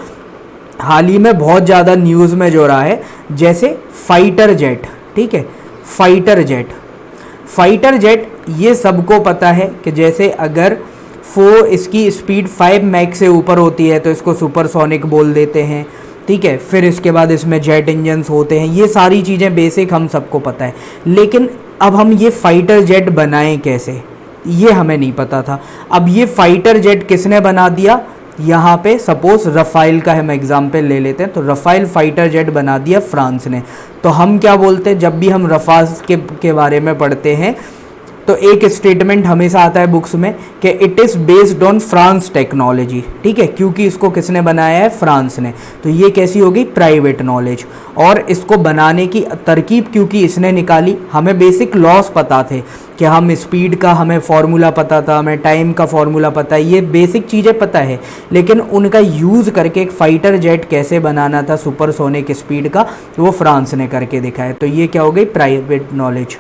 हाल ही में बहुत ज़्यादा न्यूज़ में जो रहा है, जैसे फाइटर जेट, ठीक है, फाइटर जेट, ये सबको पता है कि जैसे अगर इसकी स्पीड 5 मैक से ऊपर होती है तो इसको सुपरसोनिक बोल देते हैं, ठीक है। फिर इसके बाद इसमें जेट इंजन्स होते हैं, ये सारी चीज़ें बेसिक हम सबको पता है। लेकिन अब हम ये फाइटर जेट बनाएं कैसे, ये हमें नहीं पता था। अब ये फाइटर जेट किसने बना दिया, यहाँ पे सपोज रफ़ाइल का हम एग्जाम्पल ले लेते हैं, तो रफ़ाइल फाइटर जेट बना दिया फ्रांस ने। तो हम क्या बोलते हैं, जब भी हम रफ़ाल के बारे में पढ़ते हैं तो एक स्टेटमेंट हमेशा आता है बुक्स में कि it is based on France technology, ठीक है, क्योंकि इसको किसने बनाया है, फ्रांस ने। तो ये कैसी हो गई, प्राइवेट नॉलेज। और इसको बनाने की तरकीब क्योंकि इसने निकाली, हमें बेसिक लॉस पता थे कि हम स्पीड का हमें फॉर्मूला पता था, हमें टाइम का फॉर्मूला पता है, ये बेसिक चीज़ें पता है, लेकिन उनका यूज़ करके एक फाइटर जेट कैसे बनाना था सुपरसोनिक स्पीड का, वो फ्रांस ने करके दिखाया। तो ये क्या हो गई, प्राइवेट नॉलेज।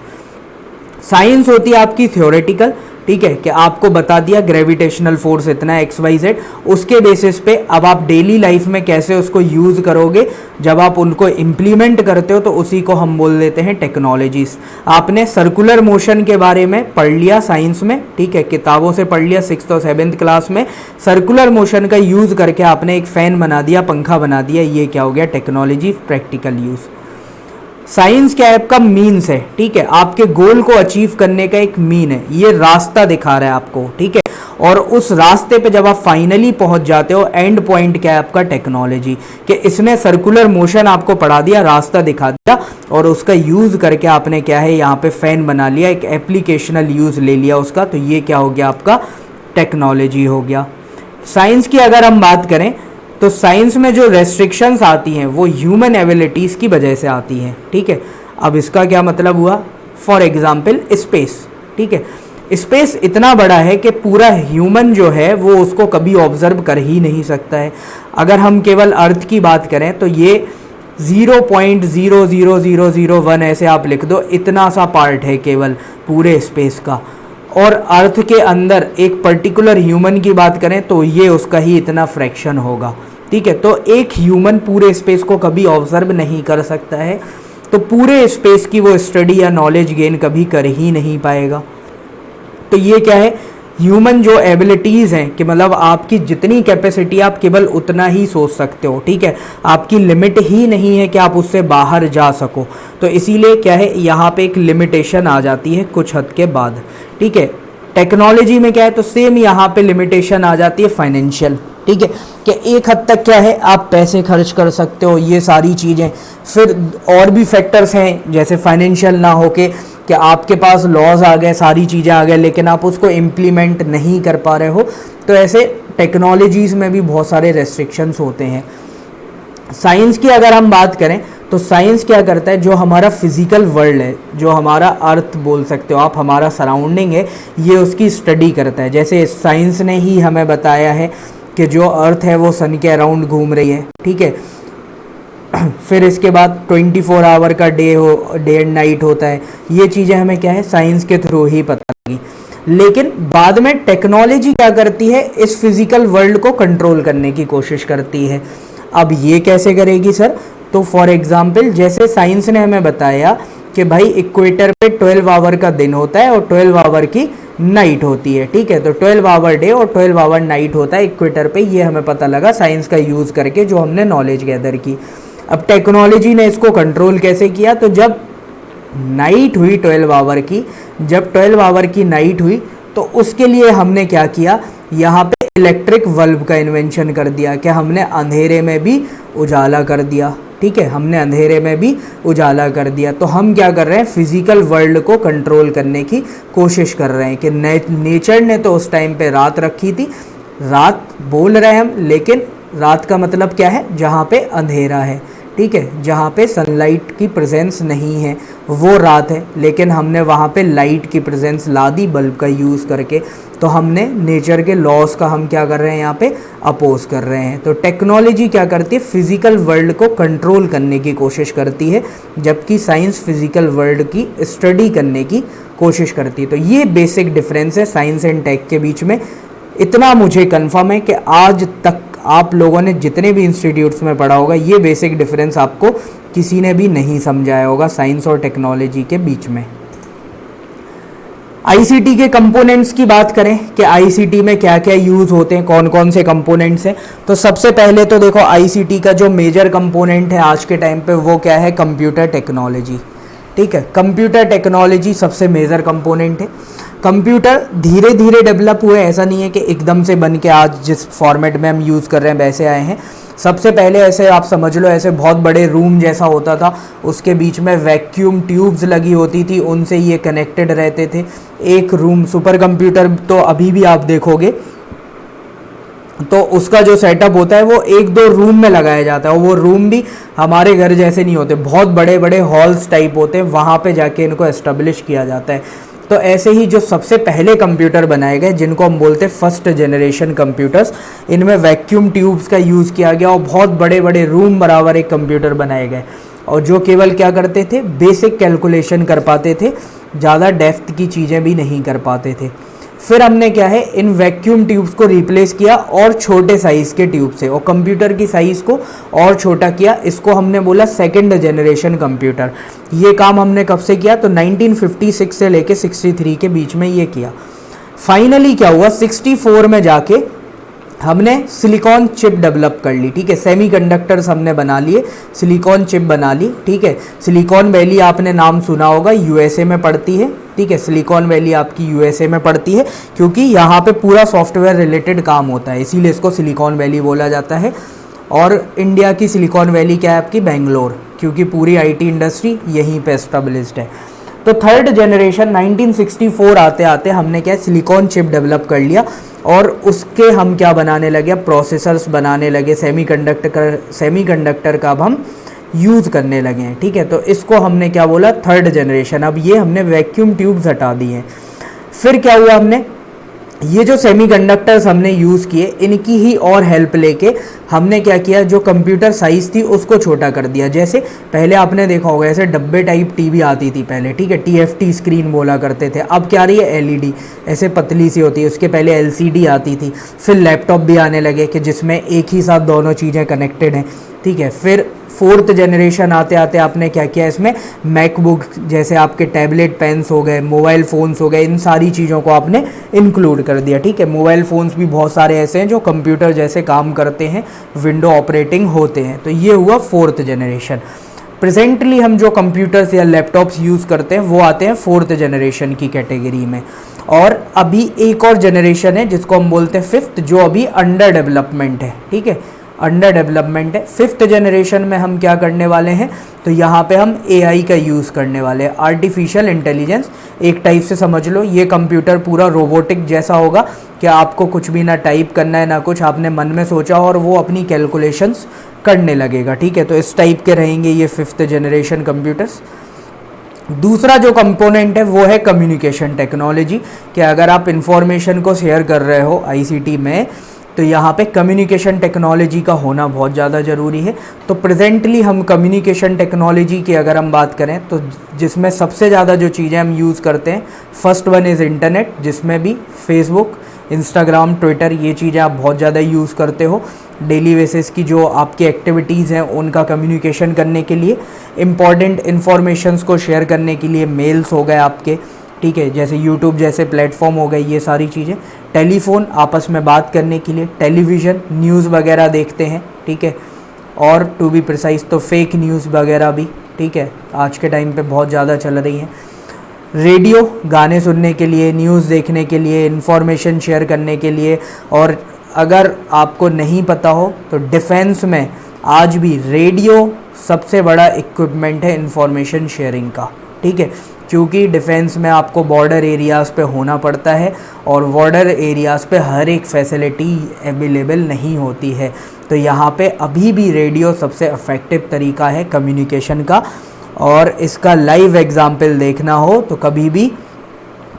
साइंस होती है आपकी थ्योरेटिकल, ठीक है, कि आपको बता दिया ग्रेविटेशनल फोर्स इतना है XYZ, उसके बेसिस पे अब आप डेली लाइफ में कैसे उसको यूज़ करोगे, जब आप उनको इम्प्लीमेंट करते हो तो उसी को हम बोल देते हैं टेक्नोलॉजीज। आपने सर्कुलर मोशन के बारे में पढ़ लिया साइंस में, ठीक है, किताबों से पढ़ लिया 6th और 7th क्लास में। सर्कुलर मोशन का यूज़ करके आपने एक फ़ैन बना दिया, पंखा बना दिया, ये क्या हो गया, टेक्नोलॉजी, प्रैक्टिकल यूज़। साइंस क्या है, आपका मीन्स है, ठीक है, आपके गोल को अचीव करने का एक मीन है, ये रास्ता दिखा रहा है आपको, ठीक है। और उस रास्ते पे जब आप फाइनली पहुंच जाते हो, एंड पॉइंट क्या है आपका, टेक्नोलॉजी, कि इसने सर्कुलर मोशन आपको पढ़ा दिया, रास्ता दिखा दिया, और उसका यूज़ करके आपने क्या है यहाँ पे फैन बना लिया, एक एप्लीकेशनल यूज़ ले लिया उसका, तो ये क्या हो गया आपका, टेक्नोलॉजी हो गया। साइंस की अगर हम बात करें तो साइंस में जो रेस्ट्रिक्शंस आती हैं वो ह्यूमन एबिलिटीज़ की वजह से आती हैं, ठीक है। अब इसका क्या मतलब हुआ, फॉर एग्जांपल स्पेस, ठीक है, स्पेस इतना बड़ा है कि पूरा ह्यूमन जो है वो उसको कभी ऑब्जर्व कर ही नहीं सकता है। अगर हम केवल अर्थ की बात करें तो ये 0.00001 ऐसे आप लिख दो, इतना सा पार्ट है केवल पूरे स्पेस का। और अर्थ के अंदर एक पर्टिकुलर ह्यूमन की बात करें तो ये उसका ही इतना फ्रैक्शन होगा, ठीक है। तो एक ह्यूमन पूरे स्पेस को कभी ऑब्जर्व नहीं कर सकता है, तो पूरे स्पेस की वो स्टडी या नॉलेज गेन कभी कर ही नहीं पाएगा। तो ये क्या है, ह्यूमन जो एबिलिटीज़ हैं कि मतलब आपकी जितनी कैपेसिटी, आप केवल उतना ही सोच सकते हो, ठीक है, आपकी लिमिट ही नहीं है कि आप उससे बाहर जा सको। तो इसीलिए क्या है, यहाँ पे एक लिमिटेशन आ जाती है कुछ हद के बाद, ठीक है। टेक्नोलॉजी में क्या है, तो सेम यहाँ पे लिमिटेशन आ जाती है फाइनेंशियल, ठीक है, कि एक हद तक क्या है, आप पैसे खर्च कर सकते हो, ये सारी चीज़ें। फिर और भी फैक्टर्स हैं जैसे फाइनेंशियल ना हो के कि आपके पास लॉज आ गए, सारी चीज़ें आ गए, लेकिन आप उसको इम्प्लीमेंट नहीं कर पा रहे हो। तो ऐसे टेक्नोलॉजीज़ में भी बहुत सारे रेस्ट्रिक्शंस होते हैं। साइंस की अगर हम बात करें तो साइंस क्या करता है, जो हमारा फिजिकल वर्ल्ड है, जो हमारा अर्थ बोल सकते हो आप, हमारा सराउंडिंग है, ये उसकी स्टडी करता है। जैसे साइंस ने ही हमें बताया है कि जो अर्थ है वो सन के अराउंड घूम रही है, ठीक है। फिर इसके बाद 24 आवर का डे एंड नाइट होता है। ये चीज़ें हमें क्या है, साइंस के थ्रू ही पता लगी। लेकिन बाद में टेक्नोलॉजी क्या करती है, इस फिजिकल वर्ल्ड को कंट्रोल करने की कोशिश करती है। अब ये कैसे करेगी सर, तो फॉर एग्जाम्पल जैसे साइंस ने हमें बताया कि भाई इक्वेटर पे 12 आवर का दिन होता है और 12 आवर की नाइट होती है, ठीक है। तो 12 आवर डे और 12 आवर नाइट होता है इक्वेटर पे, ये हमें पता लगा साइंस का यूज़ करके, जो हमने नॉलेज गैदर की। अब टेक्नोलॉजी ने इसको कंट्रोल कैसे किया, तो जब नाइट हुई 12 आवर की, जब 12 आवर की नाइट हुई तो उसके लिए हमने क्या किया, यहाँ पे इलेक्ट्रिक बल्ब का इन्वेंशन कर दिया कि हमने अंधेरे में भी उजाला कर दिया, ठीक है, हमने अंधेरे में भी उजाला कर दिया। तो हम क्या कर रहे हैं, फिजिकल वर्ल्ड को कंट्रोल करने की कोशिश कर रहे हैं कि नेचर ने तो उस टाइम पे रात रखी थी, रात बोल रहे हैं हम, लेकिन रात का मतलब क्या है, जहाँ पे अंधेरा है, ठीक है, जहाँ पे सनलाइट की प्रेजेंस नहीं है वो रात है, लेकिन हमने वहाँ पे लाइट की प्रेजेंस ला दी बल्ब का यूज़ करके। तो हमने नेचर के लॉस का हम क्या कर रहे हैं, यहाँ पे अपोज कर रहे हैं। तो टेक्नोलॉजी क्या करती है, फिजिकल वर्ल्ड को कंट्रोल करने की कोशिश करती है, जबकि साइंस फिजिकल वर्ल्ड की स्टडी करने की कोशिश करती है। तो ये बेसिक डिफरेंस है साइंस एंड टेक के बीच में। इतना मुझे कंफर्म है कि आज तक आप लोगों ने जितने भी इंस्टीट्यूट्स में पढ़ा होगा, ये बेसिक डिफरेंस आपको किसी ने भी नहीं समझाया होगा साइंस और टेक्नोलॉजी के बीच में। आईसीटी के कंपोनेंट्स की बात करें कि आईसीटी में क्या क्या यूज़ होते हैं, कौन कौन से कंपोनेंट्स हैं, तो सबसे पहले तो देखो आईसीटी का जो मेजर कंपोनेंट है आज के टाइम पे वो क्या है, कंप्यूटर टेक्नोलॉजी, ठीक है। कंप्यूटर टेक्नोलॉजी सबसे मेजर कंपोनेंट है। कंप्यूटर धीरे धीरे डेवलप हुए, ऐसा नहीं है कि एकदम से बन के आज जिस फॉर्मेट में हम यूज़ कर रहे हैं वैसे आए हैं। सबसे पहले ऐसे आप समझ लो, ऐसे बहुत बड़े रूम जैसा होता था, उसके बीच में वैक्यूम ट्यूब्स लगी होती थी, उनसे ये कनेक्टेड रहते थे। एक रूम, सुपर कंप्यूटर तो अभी भी आप देखोगे तो उसका जो सेटअप होता है वो एक दो रूम में लगाया जाता है, और वो रूम भी हमारे घर जैसे नहीं होते, बहुत बड़े बड़े हॉल्स टाइप होते हैं, वहाँ पे जाके इनको एस्टेब्लिश किया जाता है। तो ऐसे ही जो सबसे पहले कंप्यूटर बनाए गए, जिनको हम बोलते हैं फर्स्ट जनरेशन कंप्यूटर्स, इनमें वैक्यूम ट्यूब्स का यूज़ किया गया और बहुत बड़े बड़े रूम बराबर एक कंप्यूटर बनाए गए, और जो केवल क्या करते थे, बेसिक कैलकुलेशन कर पाते थे, ज़्यादा डेप्थ की चीज़ें भी नहीं कर पाते थे। फिर हमने क्या है, इन वैक्यूम ट्यूब्स को रिप्लेस किया और छोटे साइज़ के ट्यूब से, और कंप्यूटर की साइज़ को और छोटा किया। इसको हमने बोला सेकंड जनरेशन कंप्यूटर। ये काम हमने कब से किया, तो 1956 से लेके 63 के बीच में ये किया। फाइनली क्या हुआ, 64 में जाके हमने सिलिकॉन चिप डेवलप कर ली, ठीक है, सेमीकंडक्टर्स हमने बना लिए, सिलिकॉन चिप बना ली, ठीक है। सिलिकॉन वैली आपने नाम सुना होगा, यूएसए में पड़ती है, ठीक है, सिलिकॉन वैली आपकी यूएसए में पड़ती है, क्योंकि यहाँ पे पूरा सॉफ्टवेयर रिलेटेड काम होता है, इसीलिए इसको सिलिकॉन वैली बोला जाता है। और इंडिया की सिलिकॉन वैली क्या है आपकी, बेंगलोर, क्योंकि पूरी आईटी इंडस्ट्री यहीं पे एस्टेब्लिश्ड है। तो थर्ड जनरेशन 1964 आते आते हमने क्या, सिलिकॉन चिप डेवलप कर लिया, और उसके हम क्या बनाने लगे, प्रोसेसर्स बनाने लगे, सेमीकंडक्टर का अब हम यूज़ करने लगे हैं, ठीक है। तो इसको हमने क्या बोला, थर्ड जनरेशन। अब ये हमने वैक्यूम ट्यूब्स हटा दिए हैं। फिर क्या हुआ, हमने ये जो सेमीकंडक्टर्स हमने यूज़ किए, इनकी ही और हेल्प लेके हमने क्या किया, जो कंप्यूटर साइज़ थी उसको छोटा कर दिया। जैसे पहले आपने देखा होगा, ऐसे डब्बे टाइप टीवी आती थी पहले, ठीक है, टीएफटी स्क्रीन बोला करते थे। अब क्या रही है, एलईडी, ऐसे पतली सी होती है। उसके पहले एलसीडी आती थी, फिर लैपटॉप भी आने लगे कि जिसमें एक ही साथ दोनों चीज़ें कनेक्टेड हैं, ठीक है। फिर फोर्थ जनरेशन आते आते आपने क्या किया, इसमें मैकबुक जैसे आपके टैबलेट पेन्स हो गए, मोबाइल फ़ोन्स हो गए, इन सारी चीज़ों को आपने इंक्लूड कर दिया, ठीक है। मोबाइल फ़ोन्स भी बहुत सारे ऐसे हैं जो कंप्यूटर जैसे काम करते हैं, विंडो ऑपरेटिंग होते हैं। तो ये हुआ फोर्थ जनरेशन। प्रेजेंटली हम जो कंप्यूटर्स या लैपटॉप्स यूज़ करते हैं वो आते हैं फोर्थ जनरेशन की कैटेगरी में। और अभी एक और जनरेशन है जिसको हम बोलते हैं फिफ्थ, जो अभी अंडर डेवलपमेंट है, ठीक है, अंडर डेवलपमेंट है। फिफ्थ जनरेशन में हम क्या करने वाले हैं, तो यहाँ पे हम एआई का यूज़ करने वाले हैं, आर्टिफिशियल इंटेलिजेंस। एक टाइप से समझ लो ये कंप्यूटर पूरा रोबोटिक जैसा होगा कि आपको कुछ भी ना टाइप करना है ना कुछ, आपने मन में सोचा और वो अपनी कैलकुलेशंस करने लगेगा, ठीक है। तो इस टाइप के रहेंगे ये फिफ्थ जनरेशन कंप्यूटर्स। दूसरा जो कंपोनेंट है वो है कम्युनिकेशन टेक्नोलॉजी, कि अगर आप इंफॉर्मेशन को शेयर कर रहे हो आईसीटी में, तो यहाँ पे कम्युनिकेशन टेक्नोलॉजी का होना बहुत ज़्यादा ज़रूरी है। तो प्रेजेंटली हम कम्युनिकेशन टेक्नोलॉजी की अगर हम बात करें, तो जिसमें सबसे ज़्यादा जो चीज़ें हम यूज़ करते हैं, फर्स्ट वन इज़ इंटरनेट, जिसमें भी फेसबुक, इंस्टाग्राम, ट्विटर, ये चीज़ें आप बहुत ज़्यादा यूज़ करते हो डेली बेसिस की। जो आपकी एक्टिविटीज़ हैं उनका कम्युनिकेशन करने के लिए, इम्पॉर्टेंट इन्फॉर्मेशंस को शेयर करने के लिए मेल्स हो गए आपके, ठीक है, जैसे यूट्यूब जैसे प्लेटफॉर्म हो गए, ये सारी चीज़ें। टेलीफोन, आपस में बात करने के लिए। टेलीविज़न, न्यूज़ वगैरह देखते हैं, ठीक है। और टू बी प्रिसाइज तो फेक न्यूज़ वगैरह भी, ठीक है, आज के टाइम पे बहुत ज़्यादा चल रही हैं। रेडियो, गाने सुनने के लिए, न्यूज़ देखने के लिए, इन्फॉर्मेशन शेयर करने के लिए। और अगर आपको नहीं पता हो तो डिफेंस में आज भी रेडियो सबसे बड़ा इक्विपमेंट है इन्फॉर्मेशन शेयरिंग का, ठीक है, क्योंकि डिफेंस में आपको बॉर्डर एरियाज़ पे होना पड़ता है, और बॉर्डर एरियाज़ पे हर एक फैसिलिटी अवेलेबल नहीं होती है। तो यहाँ पे अभी भी रेडियो सबसे इफ़ेक्टिव तरीका है कम्युनिकेशन का। और इसका लाइव एग्जाम्पल देखना हो तो कभी भी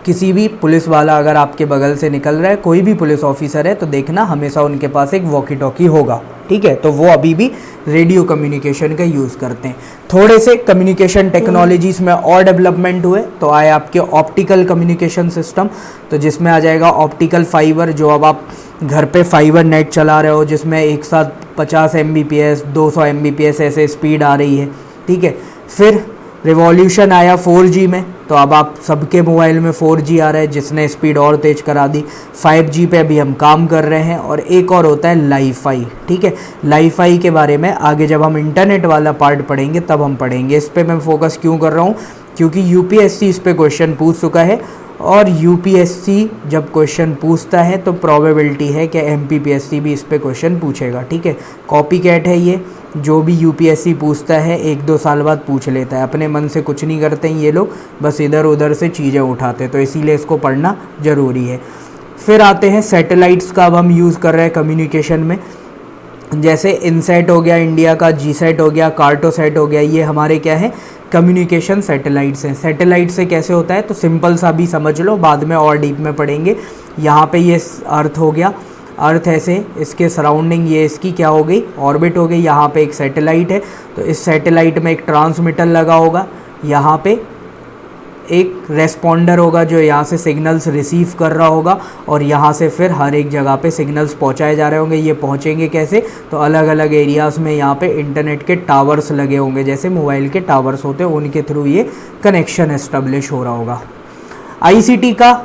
किसी भी पुलिस वाला अगर आपके बगल से निकल रहा है, कोई भी पुलिस ऑफिसर है, तो देखना हमेशा उनके पास एक वॉकी टॉकी होगा, ठीक है। तो वो अभी भी रेडियो कम्युनिकेशन का यूज़ करते हैं। थोड़े से कम्युनिकेशन टेक्नोलॉजीज़ में और डेवलपमेंट हुए तो आए आपके ऑप्टिकल कम्युनिकेशन सिस्टम, तो जिसमें आ जाएगा ऑप्टिकल फाइबर। जो अब आप घर पे फाइबर नेट चला रहे हो, जिसमें एक साथ 50 Mbps 200 Mbps ऐसे स्पीड आ रही है, ठीक है। फिर रिवॉल्यूशन आया 4G में, तो अब आप सबके मोबाइल में 4G आ रहा है, जिसने स्पीड और तेज़ करा दी। 5G पे अभी हम काम कर रहे हैं। और एक और होता है लाईफाई, ठीक है। लाईफाई के बारे में आगे जब हम इंटरनेट वाला पार्ट पढ़ेंगे तब हम पढ़ेंगे। इस पर मैं फोकस क्यों कर रहा हूँ, क्योंकि यूपीएससी इस पर क्वेश्चन पूछ चुका है और यूपीएससी जब क्वेश्चन पूछता है तो प्रोबेबिलिटी है कि एमपीपीएससी भी इस पे क्वेश्चन पूछेगा, ठीक है। कॉपी कैट है ये, जो भी यूपीएससी पूछता है 1-2 साल बाद पूछ लेता है, अपने मन से कुछ नहीं करते हैं ये लोग, बस इधर उधर से चीज़ें उठाते, तो इसीलिए इसको पढ़ना ज़रूरी है। फिर आते हैं सैटेलाइट्स का, अब हम यूज़ कर रहे हैं कम्युनिकेशन में। जैसे इनसैट हो गया इंडिया का, जीसैट हो गया, कार्टोसैट हो गया, ये हमारे क्या है, कम्युनिकेशन सैटेलाइट्स हैं। सैटेलाइट से कैसे होता है तो सिंपल सा भी समझ लो, बाद में और डीप में पढ़ेंगे। यहाँ पे ये अर्थ हो गया, अर्थ ऐसे, इसके सराउंडिंग ये इसकी क्या हो गई, ऑर्बिट हो गई। यहाँ पे एक सैटेलाइट है, तो इस सैटेलाइट में एक ट्रांसमीटर लगा होगा, यहाँ पे एक रेस्पॉन्डर होगा जो यहाँ से सिग्नल्स रिसीव कर रहा होगा, और यहाँ से फिर हर एक जगह पे सिग्नल्स पहुँचाए जा रहे होंगे। ये पहुँचेंगे कैसे, तो अलग अलग एरियाज़ में यहाँ पे इंटरनेट के टावर्स लगे होंगे, जैसे मोबाइल के टावर्स होते हैं, उनके थ्रू ये कनेक्शन एस्टेब्लिश हो रहा होगा। आईसीटी का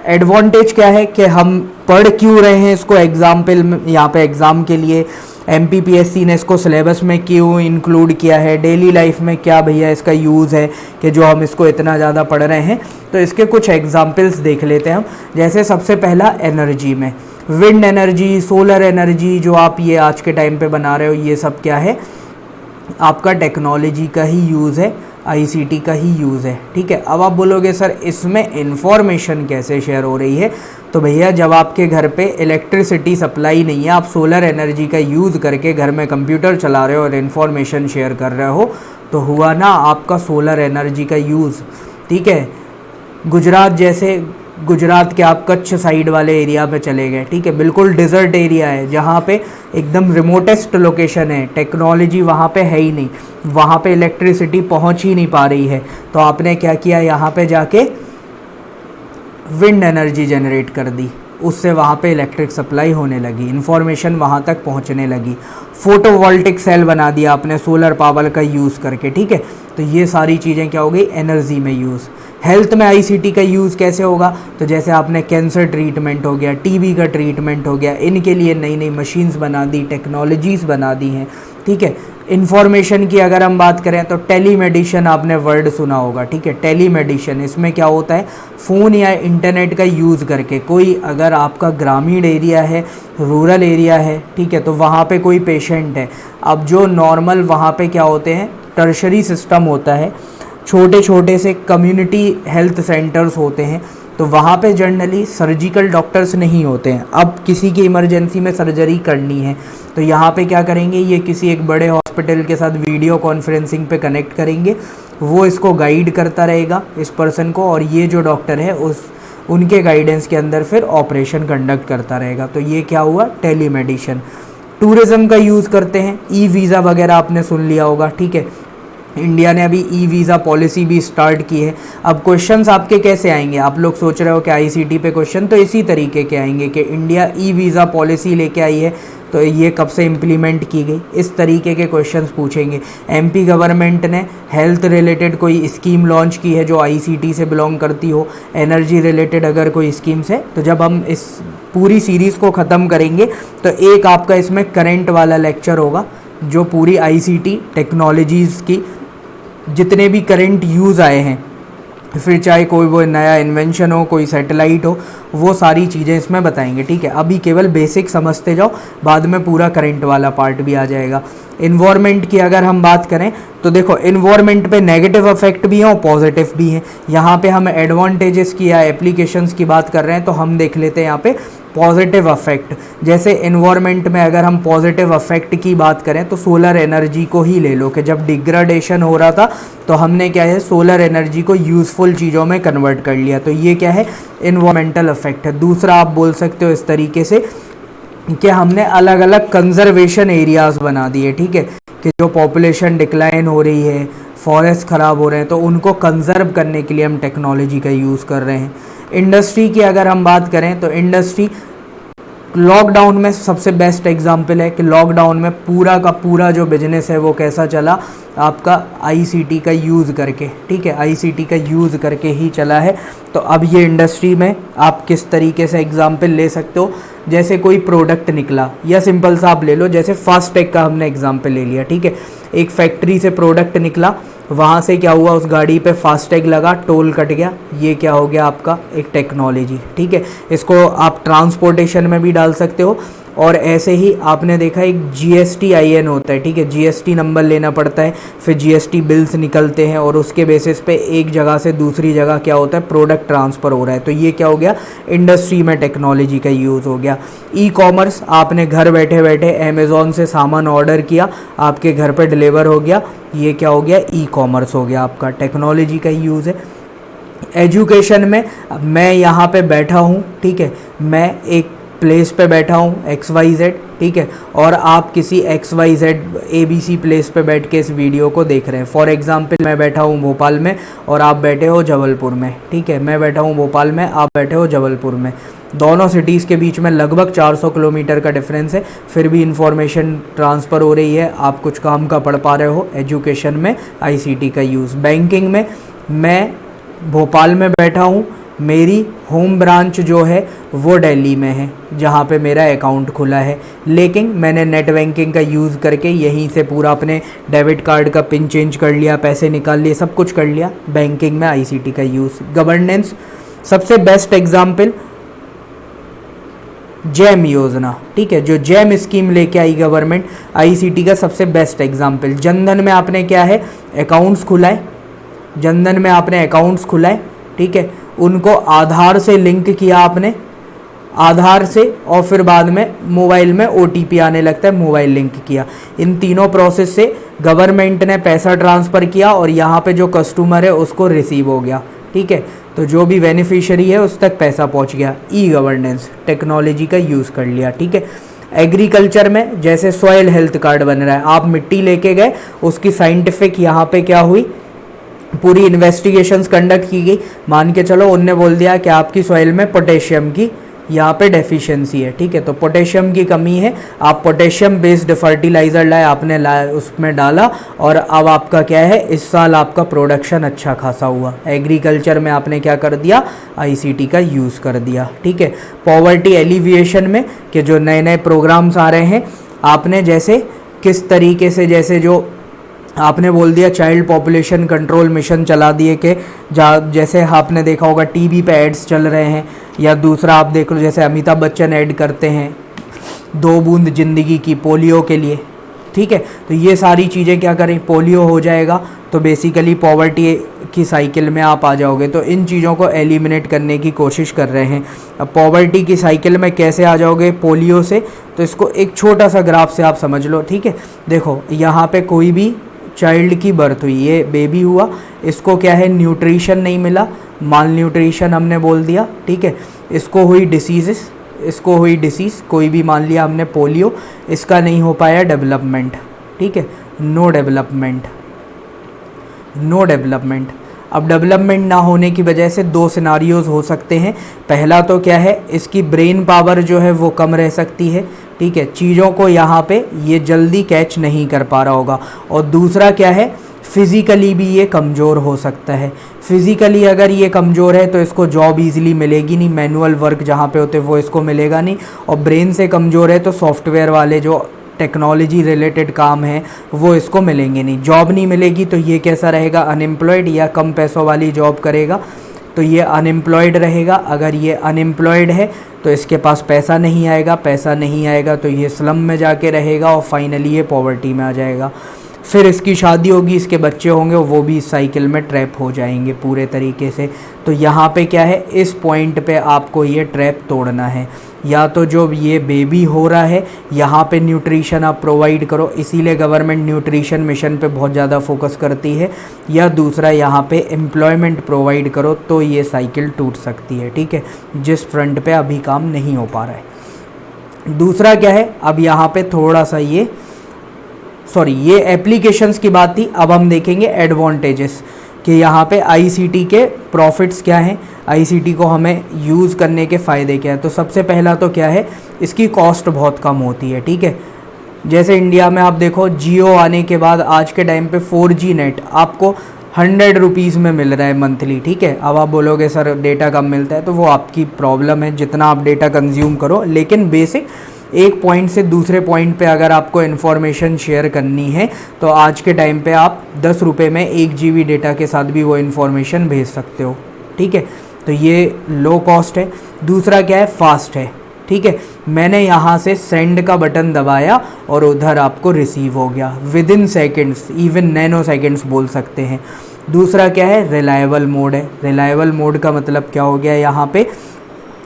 एडवांटेज क्या है कि हम पढ़ क्यों रहे हैं इसको, एग्जाम्पल यहाँ पे एग्ज़ाम के लिए एमपीपीएससी ने इसको सिलेबस में क्यों इंक्लूड किया है, डेली लाइफ में क्या भैया इसका यूज़ है कि जो हम इसको इतना ज़्यादा पढ़ रहे हैं। तो इसके कुछ एग्जाम्पल्स देख लेते हैं हम। जैसे सबसे पहला एनर्जी में, विंड एनर्जी, सोलर एनर्जी, जो आप ये आज के टाइम पे बना रहे हो, ये सब क्या है, आपका टेक्नोलॉजी का ही यूज़ है, आईसीटी का ही यूज़ है, ठीक है। अब आप बोलोगे सर इसमें इंफॉर्मेशन कैसे शेयर हो रही है, तो भैया जब आपके घर पे इलेक्ट्रिसिटी सप्लाई नहीं है, आप सोलर एनर्जी का यूज़ करके घर में कंप्यूटर चला रहे हो और इन्फॉर्मेशन शेयर कर रहे हो, तो हुआ ना आपका सोलर एनर्जी का यूज़, ठीक है। गुजरात जैसे, गुजरात के आप कच्छ साइड वाले एरिया पे चले गए, ठीक है, बिल्कुल डिज़र्ट एरिया है, जहाँ पे एकदम रिमोटेस्ट लोकेशन है, टेक्नोलॉजी वहाँ पे है ही नहीं, वहाँ पे इलेक्ट्रिसिटी पहुँच ही नहीं पा रही है, तो आपने क्या किया, यहाँ पे जाके विंड एनर्जी जनरेट कर दी, उससे वहाँ पे इलेक्ट्रिक सप्लाई होने लगी, इन्फॉर्मेशन वहाँ तक पहुँचने लगी। फोटोवोल्टिक सेल बना दिया आपने सोलर पावर का यूज़ करके, ठीक है। तो ये सारी चीज़ें क्या हो गई, एनर्जी में यूज़। हेल्थ में आईसीटी का यूज़ कैसे होगा, तो जैसे आपने कैंसर ट्रीटमेंट हो गया, टीबी का ट्रीटमेंट हो गया, इनके लिए नई नई मशीन्स बना दी, टेक्नोलॉजीज़ बना दी हैं, ठीक है। इन्फॉर्मेशन की अगर हम बात करें तो टेलीमेडिशन आपने वर्ड सुना होगा, ठीक है। टेलीमेडिशन, इसमें क्या होता है, फ़ोन या इंटरनेट का यूज़ करके कोई, अगर आपका ग्रामीण एरिया है, रूरल एरिया है, ठीक है, तो वहाँ पे कोई पेशेंट है, अब जो नॉर्मल वहाँ पे क्या होते हैं, टर्शरी सिस्टम होता है, छोटे छोटे से कम्युनिटी हेल्थ सेंटर्स होते हैं, तो वहाँ पे जनरली सर्जिकल डॉक्टर्स नहीं होते हैं। अब किसी की इमरजेंसी में सर्जरी करनी है, तो यहाँ पे क्या करेंगे, ये किसी एक बड़े हॉस्पिटल के साथ वीडियो कॉन्फ्रेंसिंग पे कनेक्ट करेंगे, वो इसको गाइड करता रहेगा इस पर्सन को, और ये जो डॉक्टर है उनके गाइडेंस के अंदर फिर ऑपरेशन कंडक्ट करता रहेगा। तो ये क्या हुआ, टेलीमेडिशन। टूरिज़्म का यूज़ करते हैं, ई वीज़ा वगैरह आपने सुन लिया होगा, ठीक है। इंडिया ने अभी ई वीज़ा पॉलिसी भी स्टार्ट की है। अब क्वेश्चंस आपके कैसे आएंगे, आप लोग सोच रहे हो कि आईसीटी पे क्वेश्चन तो इसी तरीके के आएंगे कि इंडिया ई वीज़ा पॉलिसी लेके आई है, तो ये कब से इम्प्लीमेंट की गई, इस तरीके के क्वेश्चंस पूछेंगे। एमपी गवर्नमेंट ने हेल्थ रिलेटेड कोई स्कीम लॉन्च की है जो आईसीटी से बिलोंग करती हो, एनर्जी रिलेटेड अगर कोई स्कीम्स है, तो जब हम इस पूरी सीरीज़ को ख़त्म करेंगे तो एक आपका इसमें करंट वाला लेक्चर होगा, जो पूरी आईसीटी टेक्नोलॉजीज़ की जितने भी करंट यूज़ आए हैं, फिर चाहे कोई वो नया इन्वेंशन हो, कोई सैटेलाइट हो, वो सारी चीज़ें इसमें बताएंगे, ठीक है। अभी केवल बेसिक समझते जाओ, बाद में पूरा करंट वाला पार्ट भी आ जाएगा। इन्वायरमेंट की अगर हम बात करें तो देखो, इन्वायरमेंट पे नेगेटिव इफेक्ट भी हैं और पॉजिटिव भी हैं। यहाँ पे हम एडवांटेजेस की या एप्लीकेशंस की बात कर रहे हैं, तो हम देख लेते हैं यहाँ पे पॉजिटिव इफेक्ट। जैसे इन्वायरमेंट में अगर हम पॉजिटिव इफेक्ट की बात करें तो सोलर एनर्जी को ही ले लो, कि जब डिग्रेडेशन हो रहा था तो हमने क्या है, सोलर एनर्जी को यूज़फुल चीज़ों में कन्वर्ट कर लिया, तो ये क्या है, इन्वायरमेंटल इफेक्ट है। दूसरा आप बोल सकते हो इस तरीके से कि हमने अलग अलग कंजर्वेशन एरियाज़ बना दिए, ठीक है, कि जो पॉपुलेशन डिक्लाइन हो रही है, फॉरेस्ट ख़राब हो रहे हैं, तो उनको कंजर्व करने के लिए हम टेक्नोलॉजी का यूज़ कर रहे हैं। इंडस्ट्री की अगर हम बात करें तो इंडस्ट्री लॉकडाउन में सबसे बेस्ट एग्जांपल है कि लॉकडाउन में पूरा का पूरा जो बिजनेस है वो कैसा चला, आपका आईसीटी का यूज़ करके, ठीक है, आईसीटी का यूज़ करके ही चला है। तो अब ये इंडस्ट्री में आप किस तरीके से एग्जांपल ले सकते हो, जैसे कोई प्रोडक्ट निकला, या सिंपल सा आप ले लो, जैसे फास्टैग का हमने एग्जांपल ले लिया, ठीक है, एक फैक्ट्री से प्रोडक्ट निकला, वहाँ से क्या हुआ, उस गाड़ी पे फास्टैग लगा, टोल कट गया। ये क्या हो गया आपका एक टेक्नोलॉजी, ठीक है। इसको आप ट्रांसपोर्टेशन में भी डाल सकते हो। और ऐसे ही आपने देखा एक GSTIN होता है, ठीक है, GST नंबर लेना पड़ता है, फिर GST बिल्स निकलते हैं और उसके बेसिस पे एक जगह से दूसरी जगह क्या होता है, प्रोडक्ट ट्रांसफ़र हो रहा है। तो ये क्या हो गया, इंडस्ट्री में टेक्नोलॉजी का यूज़ हो गया। ई-कॉमर्स, आपने घर बैठे बैठे अमेज़ॉन से सामान ऑर्डर किया, आपके घर पे डिलीवर हो गया, ये क्या हो गया, ई-कॉमर्स हो गया, आपका टेक्नोलॉजी का यूज़ है। एजुकेशन में मैं यहाँ पे बैठा हूँ, ठीक है, मैं एक प्लेस पे बैठा हूँ XYZ, ठीक है, और आप किसी XYZ ABC प्लेस पे बैठ के इस वीडियो को देख रहे हैं। फॉर एग्जांपल मैं बैठा हूँ भोपाल में और आप बैठे हो जबलपुर में, ठीक है, मैं बैठा हूँ भोपाल में, आप बैठे हो जबलपुर में। दोनों सिटीज़ के बीच में लगभग 400 किलोमीटर का डिफरेंस है, फिर भी इंफॉर्मेशन ट्रांसफ़र हो रही है, आप कुछ काम का पढ़ पा रहे हो। एजुकेशन में ICT का यूज़। बैंकिंग में मैं भोपाल में बैठा हूँ, मेरी होम ब्रांच जो है वो दिल्ली में है जहाँ पे मेरा अकाउंट खुला है, लेकिन मैंने नेट बैंकिंग का यूज़ करके यहीं से पूरा अपने डेबिट कार्ड का पिन चेंज कर लिया, पैसे निकाल लिए, सब कुछ कर लिया। बैंकिंग में ICT का यूज़। गवर्नेंस, सबसे बेस्ट एग्जाम्पल जैम योजना, ठीक है, जो जैम स्कीम लेके आई गवर्नमेंट, ICT का सबसे बेस्ट एग्जाम्पल। जनधन में आपने क्या है, अकाउंट्स खुलाए, जनधन में आपने अकाउंट्स खुलाए, ठीक है, उनको आधार से लिंक किया आपने, आधार से, और फिर बाद में मोबाइल में OTP आने लगता है, मोबाइल लिंक किया। इन तीनों प्रोसेस से गवर्नमेंट ने पैसा ट्रांसफ़र किया और यहाँ पे जो कस्टमर है उसको रिसीव हो गया, ठीक है, तो जो भी बेनिफिशियरी है उस तक पैसा पहुँच गया। ई-गवर्नेंस, टेक्नोलॉजी का यूज़ कर लिया, ठीक है। एग्रीकल्चर में जैसे सॉइल हेल्थ कार्ड बन रहा है, आप मिट्टी लेके गए, उसकी साइंटिफिक यहाँ पे क्या हुई, पूरी इन्वेस्टिगेशंस कंडक्ट की गई। मान के चलो उनने बोल दिया कि आपकी सॉइल में पोटेशियम की यहाँ पे डेफिशिएंसी है, ठीक है, तो पोटेशियम की कमी है, आप पोटेशियम बेस्ड फर्टिलाइज़र लाए, आपने उसमें डाला और अब आपका क्या है, इस साल आपका प्रोडक्शन अच्छा खासा हुआ। एग्रीकल्चर में आपने क्या कर दिया, ICT का यूज़ कर दिया, ठीक है। पॉवर्टी एलिविएशन में कि जो नए नए प्रोग्राम्स आ रहे हैं, आपने जैसे किस तरीके से, जैसे जो आपने बोल दिया चाइल्ड पॉपुलेशन कंट्रोल मिशन चला दिए कि जैसे आपने देखा होगा TV पे एड्स चल रहे हैं, या दूसरा आप देख लो जैसे अमिताभ बच्चन ऐड करते हैं 2 बूंद ज़िंदगी की पोलियो के लिए, ठीक है, तो ये सारी चीज़ें क्या करें, पोलियो हो जाएगा तो बेसिकली पॉवर्टी की साइकिल में आप आ जाओगे। तो इन चीज़ों को एलिमिनेट करने की कोशिश कर रहे हैं। अब पॉवर्टी की साइकिल में कैसे आ जाओगे पोलियो से, तो इसको एक छोटा सा ग्राफ से आप समझ लो, ठीक है। देखो यहाँ पे कोई भी चाइल्ड की बर्थ हुई, ये बेबी हुआ, इसको क्या है, न्यूट्रिशन नहीं मिला, माल न्यूट्रिशन हमने बोल दिया, ठीक है। इसको हुई डिसीज़, इसको हुई डिसीज़, कोई भी मान लिया हमने पोलियो, इसका नहीं हो पाया डेवलपमेंट, ठीक है, नो डेवलपमेंट, नो डेवलपमेंट। अब डेवलपमेंट ना होने की वजह से 2 सिनारियोज़ हो सकते हैं। पहला तो क्या है, इसकी ब्रेन पावर जो है वो कम रह सकती है, ठीक है, चीज़ों को यहाँ पे ये जल्दी कैच नहीं कर पा रहा होगा। और दूसरा क्या है, फिज़िकली भी ये कमज़ोर हो सकता है। फिज़िकली अगर ये कमज़ोर है तो इसको जॉब इजीली मिलेगी नहीं, मैनुअल वर्क जहाँ पे होते वो इसको मिलेगा नहीं। और ब्रेन से कमज़ोर है तो सॉफ्टवेयर वाले जो टेक्नोलॉजी रिलेटेड काम है वो इसको मिलेंगे नहीं, जॉब नहीं मिलेगी, तो ये कैसा रहेगा, अनएम्प्लॉयड, या कम पैसों वाली जॉब करेगा तो ये अनएम्प्लॉयड रहेगा। अगर ये अनएम्प्लॉयड है तो इसके पास पैसा नहीं आएगा, पैसा नहीं आएगा तो ये स्लम में जाके रहेगा और फाइनली ये पॉवर्टी में आ जाएगा। फिर इसकी शादी होगी, इसके बच्चे होंगे, वो भी इस साइकिल में ट्रैप हो जाएंगे पूरे तरीके से। तो यहाँ पे क्या है, इस पॉइंट पे आपको ये ट्रैप तोड़ना है। या तो जो ये बेबी हो रहा है यहाँ पे न्यूट्रिशन आप प्रोवाइड करो, इसीलिए गवर्नमेंट न्यूट्रिशन मिशन पे बहुत ज़्यादा फोकस करती है, या दूसरा यहाँ पे एम्प्लॉयमेंट प्रोवाइड करो, तो ये साइकिल टूट सकती है, ठीक है, जिस फ्रंट पे अभी काम नहीं हो पा रहा है। दूसरा क्या है, अब यहाँ पे थोड़ा सा ये एप्लीकेशंस की बात थी, अब हम देखेंगे एडवांटेजेस कि यहाँ पे ICT के प्रॉफिट्स क्या हैं, ICT को हमें यूज़ करने के फ़ायदे क्या हैं। तो सबसे पहला तो क्या है, इसकी कॉस्ट बहुत कम होती है, ठीक है। जैसे इंडिया में आप देखो जियो आने के बाद आज के टाइम पे 4G नेट आपको 100 रुपीज़ में मिल रहा है मंथली, ठीक है। अब आप बोलोगे सर डेटा कम मिलता है, तो वो आपकी प्रॉब्लम है, जितना आप डेटा कंज्यूम करो, लेकिन बेसिक एक पॉइंट से दूसरे पॉइंट पे अगर आपको इन्फॉर्मेशन शेयर करनी है तो आज के टाइम पे आप 10 रुपये में 1 GB डेटा के साथ भी वो इन्फॉर्मेशन भेज सकते हो, ठीक है। तो ये लो कॉस्ट है। दूसरा क्या है, फास्ट है, ठीक है। मैंने यहाँ से सेंड का बटन दबाया और उधर आपको रिसीव हो गया with in seconds, even nano seconds बोल सकते हैं। दूसरा क्या है, रिलायबल मोड है। रिलायबल मोड का मतलब क्या हो गया, यहाँ पे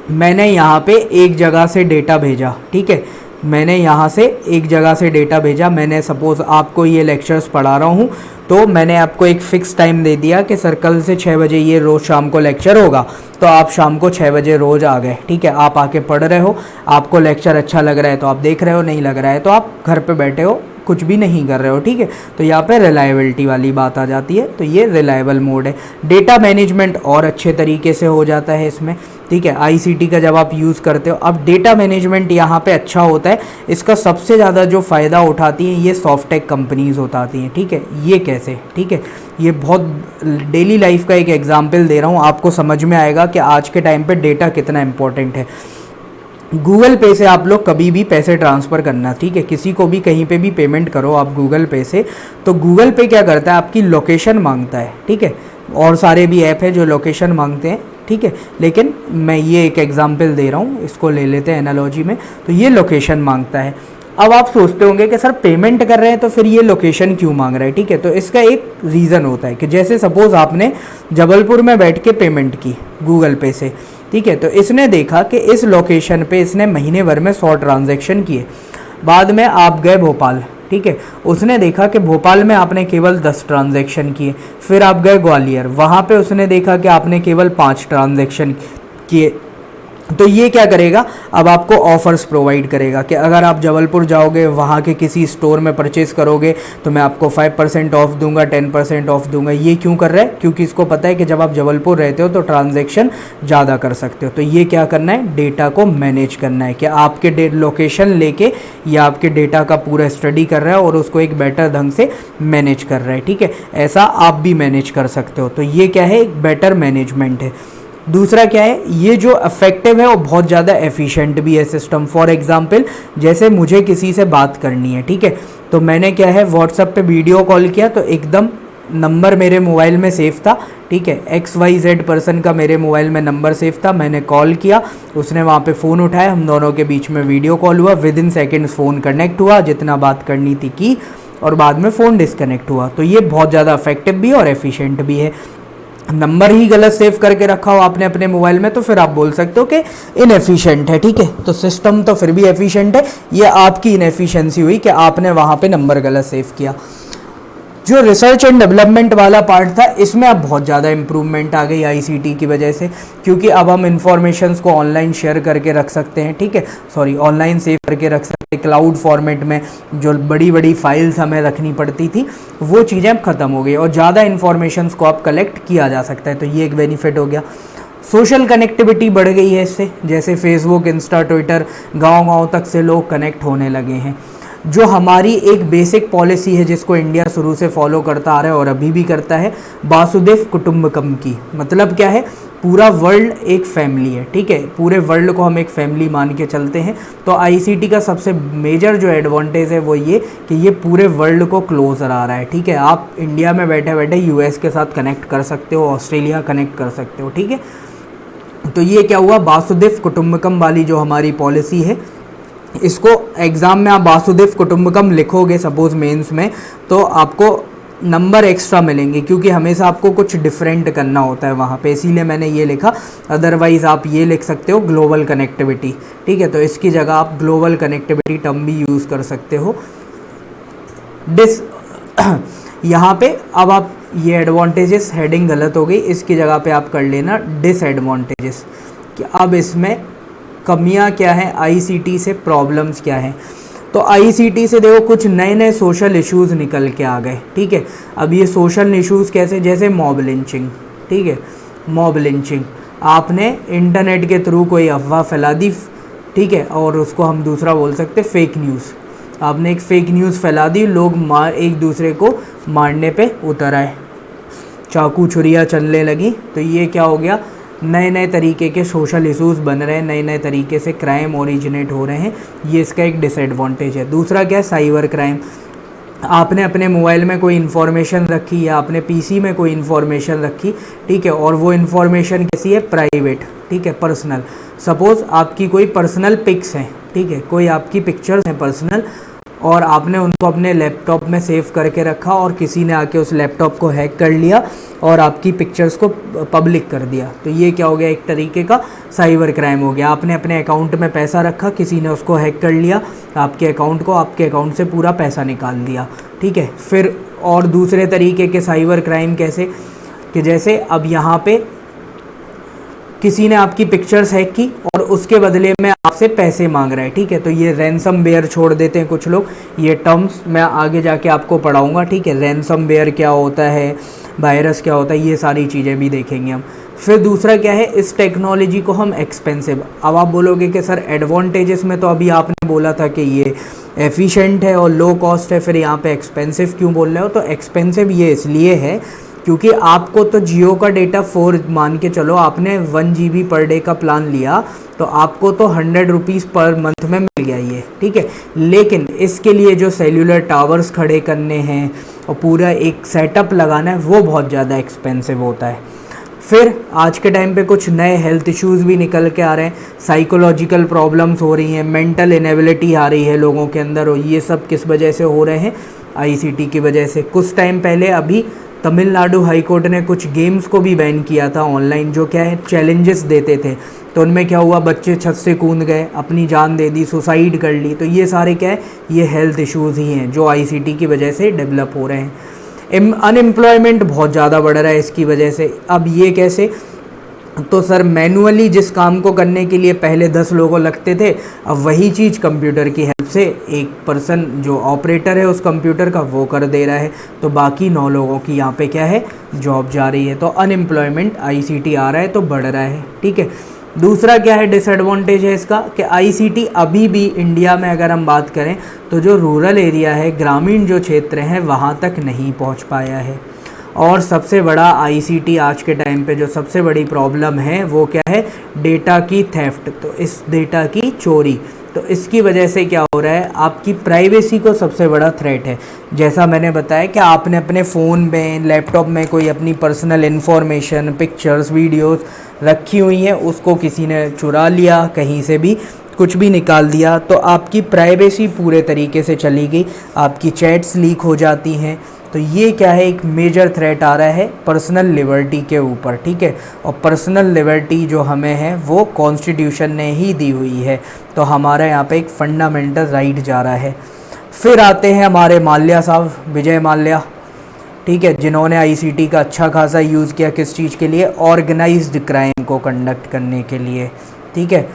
मैंने यहाँ पे एक जगह से डेटा भेजा, ठीक है। मैंने यहाँ से एक जगह से डेटा भेजा, मैंने सपोज़ आपको ये लेक्चर्स पढ़ा रहा हूँ तो मैंने आपको एक फ़िक्स टाइम दे दिया कि सर कल से 6 बजे ये रोज़ शाम को लेक्चर होगा, तो आप शाम को 6 बजे रोज़ आ गए, ठीक है। आप आके पढ़ रहे हो, आपको लेक्चर अच्छा लग रहा है तो आप देख रहे हो, नहीं लग रहा है तो आप घर पे बैठे हो, कुछ भी नहीं कर रहे हो, ठीक है। तो यहाँ पे रिलायबिलिटी वाली बात आ जाती है, तो ये रिलायबल मोड है। डेटा मैनेजमेंट और अच्छे तरीके से हो जाता है इसमें, ठीक है। आईसीटी का जब आप यूज़ करते हो, अब डेटा मैनेजमेंट यहाँ पे अच्छा होता है। इसका सबसे ज़्यादा जो फ़ायदा उठाती हैं ये सॉफ्टटेक कंपनीज़ उठाती हैं, ठीक है। ये कैसे, ठीक है, ये बहुत डेली लाइफ का एक एग्जाम्पल दे रहा हूँ, आपको समझ में आएगा कि आज के टाइम पर डेटा कितना इंपॉर्टेंट है। गूगल पे से आप लोग कभी भी पैसे ट्रांसफ़र करना, ठीक है, किसी को भी कहीं पे भी पेमेंट करो आप गूगल पे से, तो गूगल पे क्या करता है, आपकी लोकेशन मांगता है, ठीक है। और सारे भी ऐप है जो लोकेशन मांगते हैं, ठीक है। लेकिन मैं ये एक एग्जांपल दे रहा हूँ, इसको ले लेते हैं एनालॉजी में। तो ये लोकेशन मांगता है। अब आप सोचते होंगे कि सर पेमेंट कर रहे हैं तो फिर ये लोकेशन क्यों मांग रहा है, ठीक है। तो इसका एक रीज़न होता है कि जैसे सपोज़ आपने जबलपुर में बैठ के पेमेंट की गूगल पे से, ठीक है, तो इसने देखा कि इस लोकेशन पे इसने महीने भर में 100 ट्रांजैक्शन किए। बाद में आप गए भोपाल, ठीक है, उसने देखा कि भोपाल में आपने केवल 10 ट्रांजैक्शन किए। फिर आप गए ग्वालियर, वहाँ पे उसने देखा कि आपने केवल 5 ट्रांजैक्शन किए। तो ये क्या करेगा, अब आपको ऑफ़र्स प्रोवाइड करेगा कि अगर आप जबलपुर जाओगे, वहाँ के किसी स्टोर में परचेज़ करोगे तो मैं आपको 5% ऑफ दूंगा, 10% ऑफ दूंगा। ये क्यों कर रहा है, क्योंकि इसको पता है कि जब आप जबलपुर रहते हो तो ट्रांजैक्शन ज़्यादा कर सकते हो। तो ये क्या करना है, डेटा को मैनेज करना है कि आपके लोकेशन लेके ये आपके डेटा का पूरा स्टडी कर रहा है और उसको एक बेटर ढंग से मैनेज कर रहा है, ठीक है। ऐसा आप भी मैनेज कर सकते हो। तो ये क्या है, एक बेटर मैनेजमेंट है। दूसरा क्या है, ये जो इफेक्टिव है वो बहुत ज़्यादा एफिशिएंट भी है सिस्टम। फॉर एग्जांपल जैसे मुझे किसी से बात करनी है, ठीक है, तो मैंने क्या है व्हाट्सएप पे वीडियो कॉल किया तो एकदम नंबर मेरे मोबाइल में सेव था, ठीक है, XYZ पर्सन का मेरे मोबाइल में नंबर सेव था। मैंने कॉल किया, उसने वहाँ पे फ़ोन उठाया, हम दोनों के बीच में वीडियो कॉल हुआ, with in seconds phone connect हुआ, जितना बात करनी थी की, और बाद में फ़ोन डिस्कनेक्ट हुआ। तो ये बहुत ज़्यादा इफेक्टिव भी और एफिशिएंट भी है। नंबर ही गलत सेव करके रखा हो आपने अपने मोबाइल में तो फिर आप बोल सकते हो कि इनएफिशिएंट है, ठीक है। तो सिस्टम तो फिर भी एफिशिएंट है, ये आपकी इनएफिशिएंसी हुई कि आपने वहाँ पे नंबर गलत सेव किया। जो रिसर्च एंड डेवलपमेंट वाला पार्ट था, इसमें अब बहुत ज़्यादा इम्प्रूवमेंट आ गई आईसीटी की वजह से, क्योंकि अब हम इंफॉर्मेशंस को ऑनलाइन शेयर करके रख सकते हैं, ठीक है, सॉरी ऑनलाइन सेव करके रख सकते हैं क्लाउड फॉर्मेट में। जो बड़ी बड़ी फाइल्स हमें रखनी पड़ती थी वो चीज़ें अब ख़त्म हो गई और ज़्यादा इन्फॉर्मेशंस को अब कलेक्ट किया जा सकता है। तो ये एक बेनिफिट हो गया। सोशल कनेक्टिविटी बढ़ गई है इससे, जैसे फेसबुक, इंस्टा, ट्विटर, गाँव तक से लोग कनेक्ट होने लगे हैं। जो हमारी एक बेसिक पॉलिसी है जिसको इंडिया शुरू से फॉलो करता आ रहा है और अभी भी करता है, वासुदेव कुटुंबकम की, मतलब क्या है, पूरा वर्ल्ड एक फैमिली है, ठीक है, पूरे वर्ल्ड को हम एक फैमिली मान के चलते हैं। तो आईसीटी का सबसे मेजर जो एडवांटेज है वो ये कि ये पूरे वर्ल्ड को क्लोजर आ रहा है, ठीक है। आप इंडिया में बैठे बैठे यूएस के साथ कनेक्ट कर सकते हो, ऑस्ट्रेलिया कनेक्ट कर सकते हो, ठीक है। तो ये क्या हुआ, वासुदेव कुटुंबकम वाली जो हमारी पॉलिसी है, इसको एग्ज़ाम में आप वासुदेव कुटुंबकम लिखोगे सपोज मेंस में, तो आपको नंबर एक्स्ट्रा मिलेंगे, क्योंकि हमेशा आपको कुछ डिफरेंट करना होता है वहाँ पे, इसीलिए मैंने ये लिखा। अदरवाइज़ आप ये लिख सकते हो ग्लोबल कनेक्टिविटी, ठीक है, तो इसकी जगह आप ग्लोबल कनेक्टिविटी टर्म भी यूज़ कर सकते हो। यहाँ पे अब आप ये एडवांटेजेस, हेडिंग गलत हो गई, इसकी जगह पे आप कर लेना डिसएडवांटेजेस, कि अब इसमें कमियां क्या हैं, आईसीटी से प्रॉब्लम्स क्या हैं। तो आईसीटी से देखो कुछ नए नए सोशल इश्यूज़ निकल के आ गए, ठीक है। अब ये सोशल इश्यूज़ कैसे, जैसे मॉब लिंचिंग, ठीक है, मॉब लिंचिंग, आपने इंटरनेट के थ्रू कोई अफवाह फैला दी, ठीक है, और उसको हम दूसरा बोल सकते फेक न्यूज़। आपने एक फ़ेक न्यूज़ फैला दी, लोग एक दूसरे को मारने पे उतर आए, चाकू छुरियाँ चलने लगी, तो ये क्या हो गया, नए नए तरीके के सोशल इश्यूज़ बन रहे हैं, नए नए तरीके से क्राइम ओरिजिनेट हो रहे हैं, ये इसका एक डिसएडवांटेज है। दूसरा क्या है, साइबर क्राइम। आपने अपने मोबाइल में कोई इन्फॉर्मेशन रखी या आपने पीसी में कोई इन्फॉर्मेशन रखी, ठीक है, और वो इन्फॉर्मेशन कैसी है, प्राइवेट, ठीक है, पर्सनल। सपोज़ आपकी कोई पर्सनल पिक्स हैं, ठीक है, कोई आपकी पिक्चर्स हैं पर्सनल, और आपने उनको अपने लैपटॉप में सेव करके रखा और किसी ने आके उस लैपटॉप को हैक कर लिया और आपकी पिक्चर्स को पब्लिक कर दिया, तो ये क्या हो गया, एक तरीके का साइबर क्राइम हो गया। आपने अपने अकाउंट में पैसा रखा, किसी ने उसको हैक कर लिया आपके अकाउंट को, आपके अकाउंट से पूरा पैसा निकाल दिया, ठीक है। फिर और दूसरे तरीके के साइबर क्राइम कैसे, कि जैसे अब यहाँ पे किसी ने आपकी पिक्चर्स हैक की और उसके बदले में आपसे पैसे मांग रहा है, ठीक है, तो ये रैंसमवेयर छोड़ देते हैं कुछ लोग। ये टर्म्स मैं आगे जाके आपको पढ़ाऊंगा, ठीक है, रैंसमवेयर क्या होता है, वायरस क्या होता है, ये सारी चीज़ें भी देखेंगे हम। फिर दूसरा क्या है, इस टेक्नोलॉजी को हम एक्सपेंसिव, अब आप बोलोगे कि सर एडवांटेजेस में तो अभी आपने बोला था कि ये एफिशिएंट है और लो कॉस्ट है, फिर यहाँ पे एक्सपेंसिव क्यों बोल रहे हो? तो एक्सपेंसिव ये इसलिए है क्योंकि आपको तो जियो का डेटा 4 मान के चलो, आपने 1 GB पर डे का प्लान लिया तो आपको तो 100 रुपीज़ पर मंथ में मिल गया ये, ठीक है। लेकिन इसके लिए जो सेल्यूलर टावर्स खड़े करने हैं और पूरा एक सेटअप लगाना है, वो बहुत ज़्यादा एक्सपेंसिव होता है। फिर आज के टाइम पे कुछ नए हेल्थ इश्यूज़ भी निकल के आ रहे हैं, साइकोलॉजिकल प्रॉब्लम्स हो रही हैं, मेंटल इनेबिलिटी आ रही है लोगों के अंदर, और ये सब किस वजह से हो रहे हैं, आईसीटी की वजह से। कुछ टाइम पहले अभी तमिलनाडु हाई कोर्ट ने कुछ गेम्स को भी बैन किया था ऑनलाइन, जो क्या है, चैलेंजेस देते थे, तो उनमें क्या हुआ, बच्चे छत से कूद गए, अपनी जान दे दी, सुसाइड कर ली, तो ये सारे क्या है, ये हेल्थ इश्यूज़ ही हैं जो आईसीटी की वजह से डेवलप हो रहे हैं। अनएम्प्लॉयमेंट बहुत ज़्यादा बढ़ रहा है इसकी वजह से। अब ये कैसे, तो सर मैनुअली जिस काम को करने के लिए पहले 10 लोगों लगते थे, अब वही चीज़ कंप्यूटर की हेल्प से एक पर्सन जो ऑपरेटर है उस कंप्यूटर का, वो कर दे रहा है, तो बाकी 9 लोगों की यहाँ पे क्या है, जॉब जा रही है। तो अनएम्प्लॉयमेंट आईसीटी आ रहा है तो बढ़ रहा है, ठीक है। दूसरा क्या है डिसएडवांटेज है इसका, कि आईसीटी अभी भी इंडिया में अगर हम बात करें तो जो रूरल एरिया है, ग्रामीण जो क्षेत्र हैं, वहाँ तक नहीं पहुँच पाया है। और सबसे बड़ा आईसीटी आज के टाइम पे जो सबसे बड़ी प्रॉब्लम है वो क्या है, डेटा की थेफ्ट, तो इस डेटा की चोरी, तो इसकी वजह से क्या हो रहा है, आपकी प्राइवेसी को सबसे बड़ा थ्रेट है। जैसा मैंने बताया कि आपने अपने फ़ोन में, लैपटॉप में कोई अपनी पर्सनल इन्फॉर्मेशन, पिक्चर्स, वीडियोस रखी हुई हैं, उसको किसी ने चुरा लिया, कहीं से भी कुछ भी निकाल दिया, तो आपकी प्राइवेसी पूरे तरीके से चली गई, आपकी चैट्स लीक हो जाती हैं। तो ये क्या है, एक मेजर थ्रेट आ रहा है पर्सनल लिबर्टी के ऊपर, ठीक है। और पर्सनल लिबर्टी जो हमें है वो कॉन्स्टिट्यूशन ने ही दी हुई है, तो हमारा यहाँ पे एक फंडामेंटल राइट जा रहा है। फिर आते हैं हमारे माल्या साहब, विजय माल्या, ठीक है, जिन्होंने आईसीटी का अच्छा खासा यूज़ किया किस चीज़ के लिए, ऑर्गेनाइज्ड क्राइम को कंडक्ट करने के लिए, ठीक है।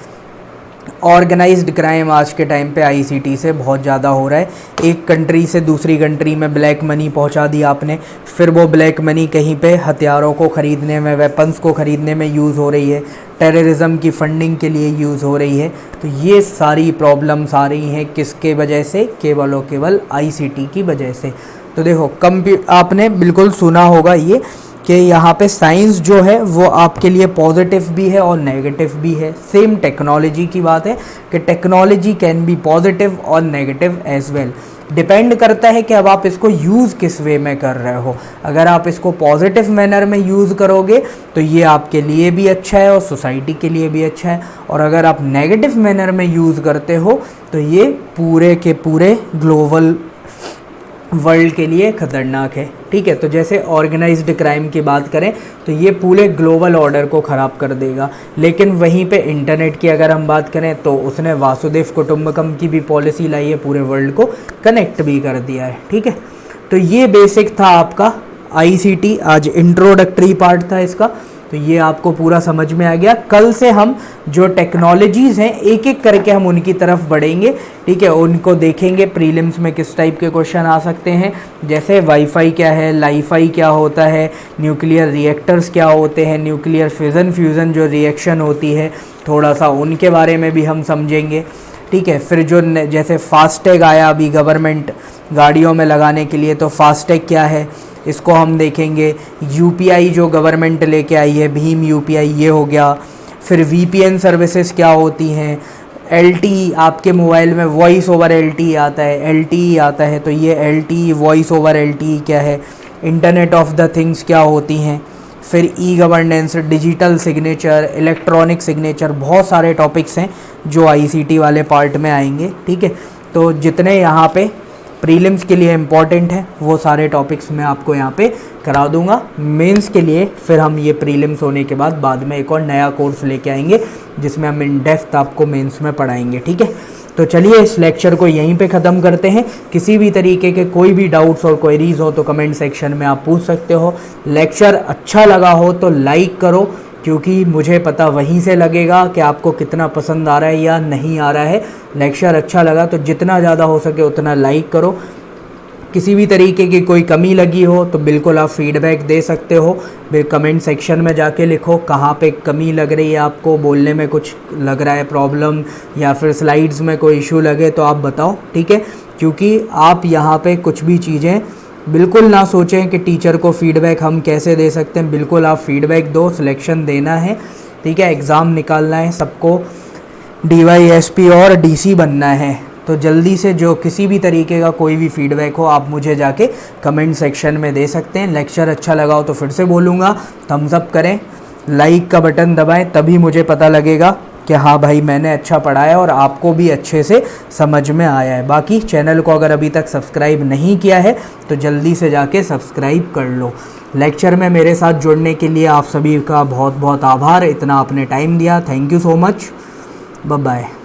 ऑर्गेनाइज्ड क्राइम आज के टाइम पे आईसीटी से बहुत ज़्यादा हो रहा है। एक कंट्री से दूसरी कंट्री में ब्लैक मनी पहुंचा दिया आपने, फिर वो ब्लैक मनी कहीं पे हथियारों को ख़रीदने में, वेपन्स को ख़रीदने में यूज़ हो रही है, टेररिज्म की फंडिंग के लिए यूज़ हो रही है। तो ये सारी प्रॉब्लम्स आ रही हैं किसके वजह से, केवल और केवल आईसीटी की वजह से। तो देखो आपने बिल्कुल सुना होगा ये कि यहाँ पे साइंस जो है वो आपके लिए पॉजिटिव भी है और नेगेटिव भी है। सेम टेक्नोलॉजी की बात है कि टेक्नोलॉजी कैन बी पॉजिटिव और नेगेटिव एज वेल, डिपेंड करता है कि अब आप इसको यूज़ किस वे में कर रहे हो। अगर आप इसको पॉजिटिव मैनर में यूज़ करोगे तो ये आपके लिए भी अच्छा है और सोसाइटी के लिए भी अच्छा है, और अगर आप नेगेटिव मैनर में यूज़ करते हो तो ये पूरे के पूरे ग्लोबल वर्ल्ड के लिए ख़तरनाक है, ठीक है। तो जैसे ऑर्गेनाइज्ड क्राइम की बात करें तो ये पूरे ग्लोबल ऑर्डर को ख़राब कर देगा, लेकिन वहीं पे इंटरनेट की अगर हम बात करें तो उसने वासुदेव कुटुंबकम की भी पॉलिसी लाई है, पूरे वर्ल्ड को कनेक्ट भी कर दिया है, ठीक है। तो ये बेसिक था आपका आईसीटी, आज इंट्रोडक्टरी पार्ट था इसका, तो ये आपको पूरा समझ में आ गया। कल से हम जो टेक्नोलॉजीज़ हैं एक एक करके हम उनकी तरफ बढ़ेंगे, ठीक है, उनको देखेंगे प्रीलिम्स में किस टाइप के क्वेश्चन आ सकते हैं, जैसे वाईफाई क्या है, लाईफाई क्या होता है, न्यूक्लियर रिएक्टर्स क्या होते हैं, न्यूक्लियर फिजन फ्यूज़न जो रिएक्शन होती है, थोड़ा सा उनके बारे में भी हम समझेंगे, ठीक है। फिर जो जैसे फास्टैग आया अभी गवर्नमेंट गाड़ियों में लगाने के लिए, तो फास्टैग क्या है, इसको हम देखेंगे। यूपीआई जो गवर्नमेंट लेके आई है, भीम यूपीआई, ये हो गया। फिर वीपीएन सर्विसेज क्या होती हैं, LTE, आपके मोबाइल में वॉइस ओवर LTE आता है, LTE आता है, तो ये LTE वॉइस ओवर LTE क्या है। इंटरनेट ऑफ द थिंग्स क्या होती हैं। फिर e governance, digital signature, electronic signature, बहुत सारे टॉपिक्स हैं जो ICT वाले पार्ट में आएंगे, ठीक है। तो जितने यहाँ पे प्रीलिम्स के लिए इम्पॉर्टेंट है वो सारे टॉपिक्स मैं आपको यहाँ पे करा दूंगा। मेंस के लिए फिर हम ये प्रीलिम्स होने के बाद में एक और नया कोर्स लेके आएंगे जिसमें हम इन डेप्थ आपको मेंस में पढ़ाएंगे, ठीक है। तो चलिए इस लेक्चर को यहीं पे ख़त्म करते हैं। किसी भी तरीके के कोई भी डाउट्स और क्वेरीज हो तो कमेंट सेक्शन में आप पूछ सकते हो। लेक्चर अच्छा लगा हो तो लाइक करो, क्योंकि मुझे पता वहीं से लगेगा कि आपको कितना पसंद आ रहा है या नहीं आ रहा है। लेक्चर अच्छा लगा तो जितना ज़्यादा हो सके उतना लाइक करो। किसी भी तरीके की कोई कमी लगी हो तो बिल्कुल आप फीडबैक दे सकते हो। फिर कमेंट सेक्शन में जाके लिखो कहाँ पे कमी लग रही है, आपको बोलने में कुछ लग रहा है प्रॉब्लम, या फिर स्लाइड्स में कोई इशू लगे तो आप बताओ, ठीक है। क्योंकि आप यहाँ पे कुछ भी चीज़ें बिल्कुल ना सोचें कि टीचर को फीडबैक हम कैसे दे सकते हैं। बिल्कुल आप फीडबैक दो, सिलेक्शन देना है, ठीक है। एग्ज़ाम निकालना है, सबको DYSP और DC बनना है। तो जल्दी से जो किसी भी तरीके का कोई भी फीडबैक हो आप मुझे जाके कमेंट सेक्शन में दे सकते हैं। लेक्चर अच्छा लगा हो तो फिर से बोलूँगा थम्स अप करें, लाइक का बटन दबाएं, तभी मुझे पता लगेगा कि हाँ भाई मैंने अच्छा पढ़ाया और आपको भी अच्छे से समझ में आया है। बाकी चैनल को अगर अभी तक सब्सक्राइब नहीं किया है तो जल्दी से जाके सब्सक्राइब कर लो। लेक्चर में मेरे साथ जुड़ने के लिए आप सभी का बहुत बहुत आभार। इतना आपने टाइम दिया, thank you so much, bye bye.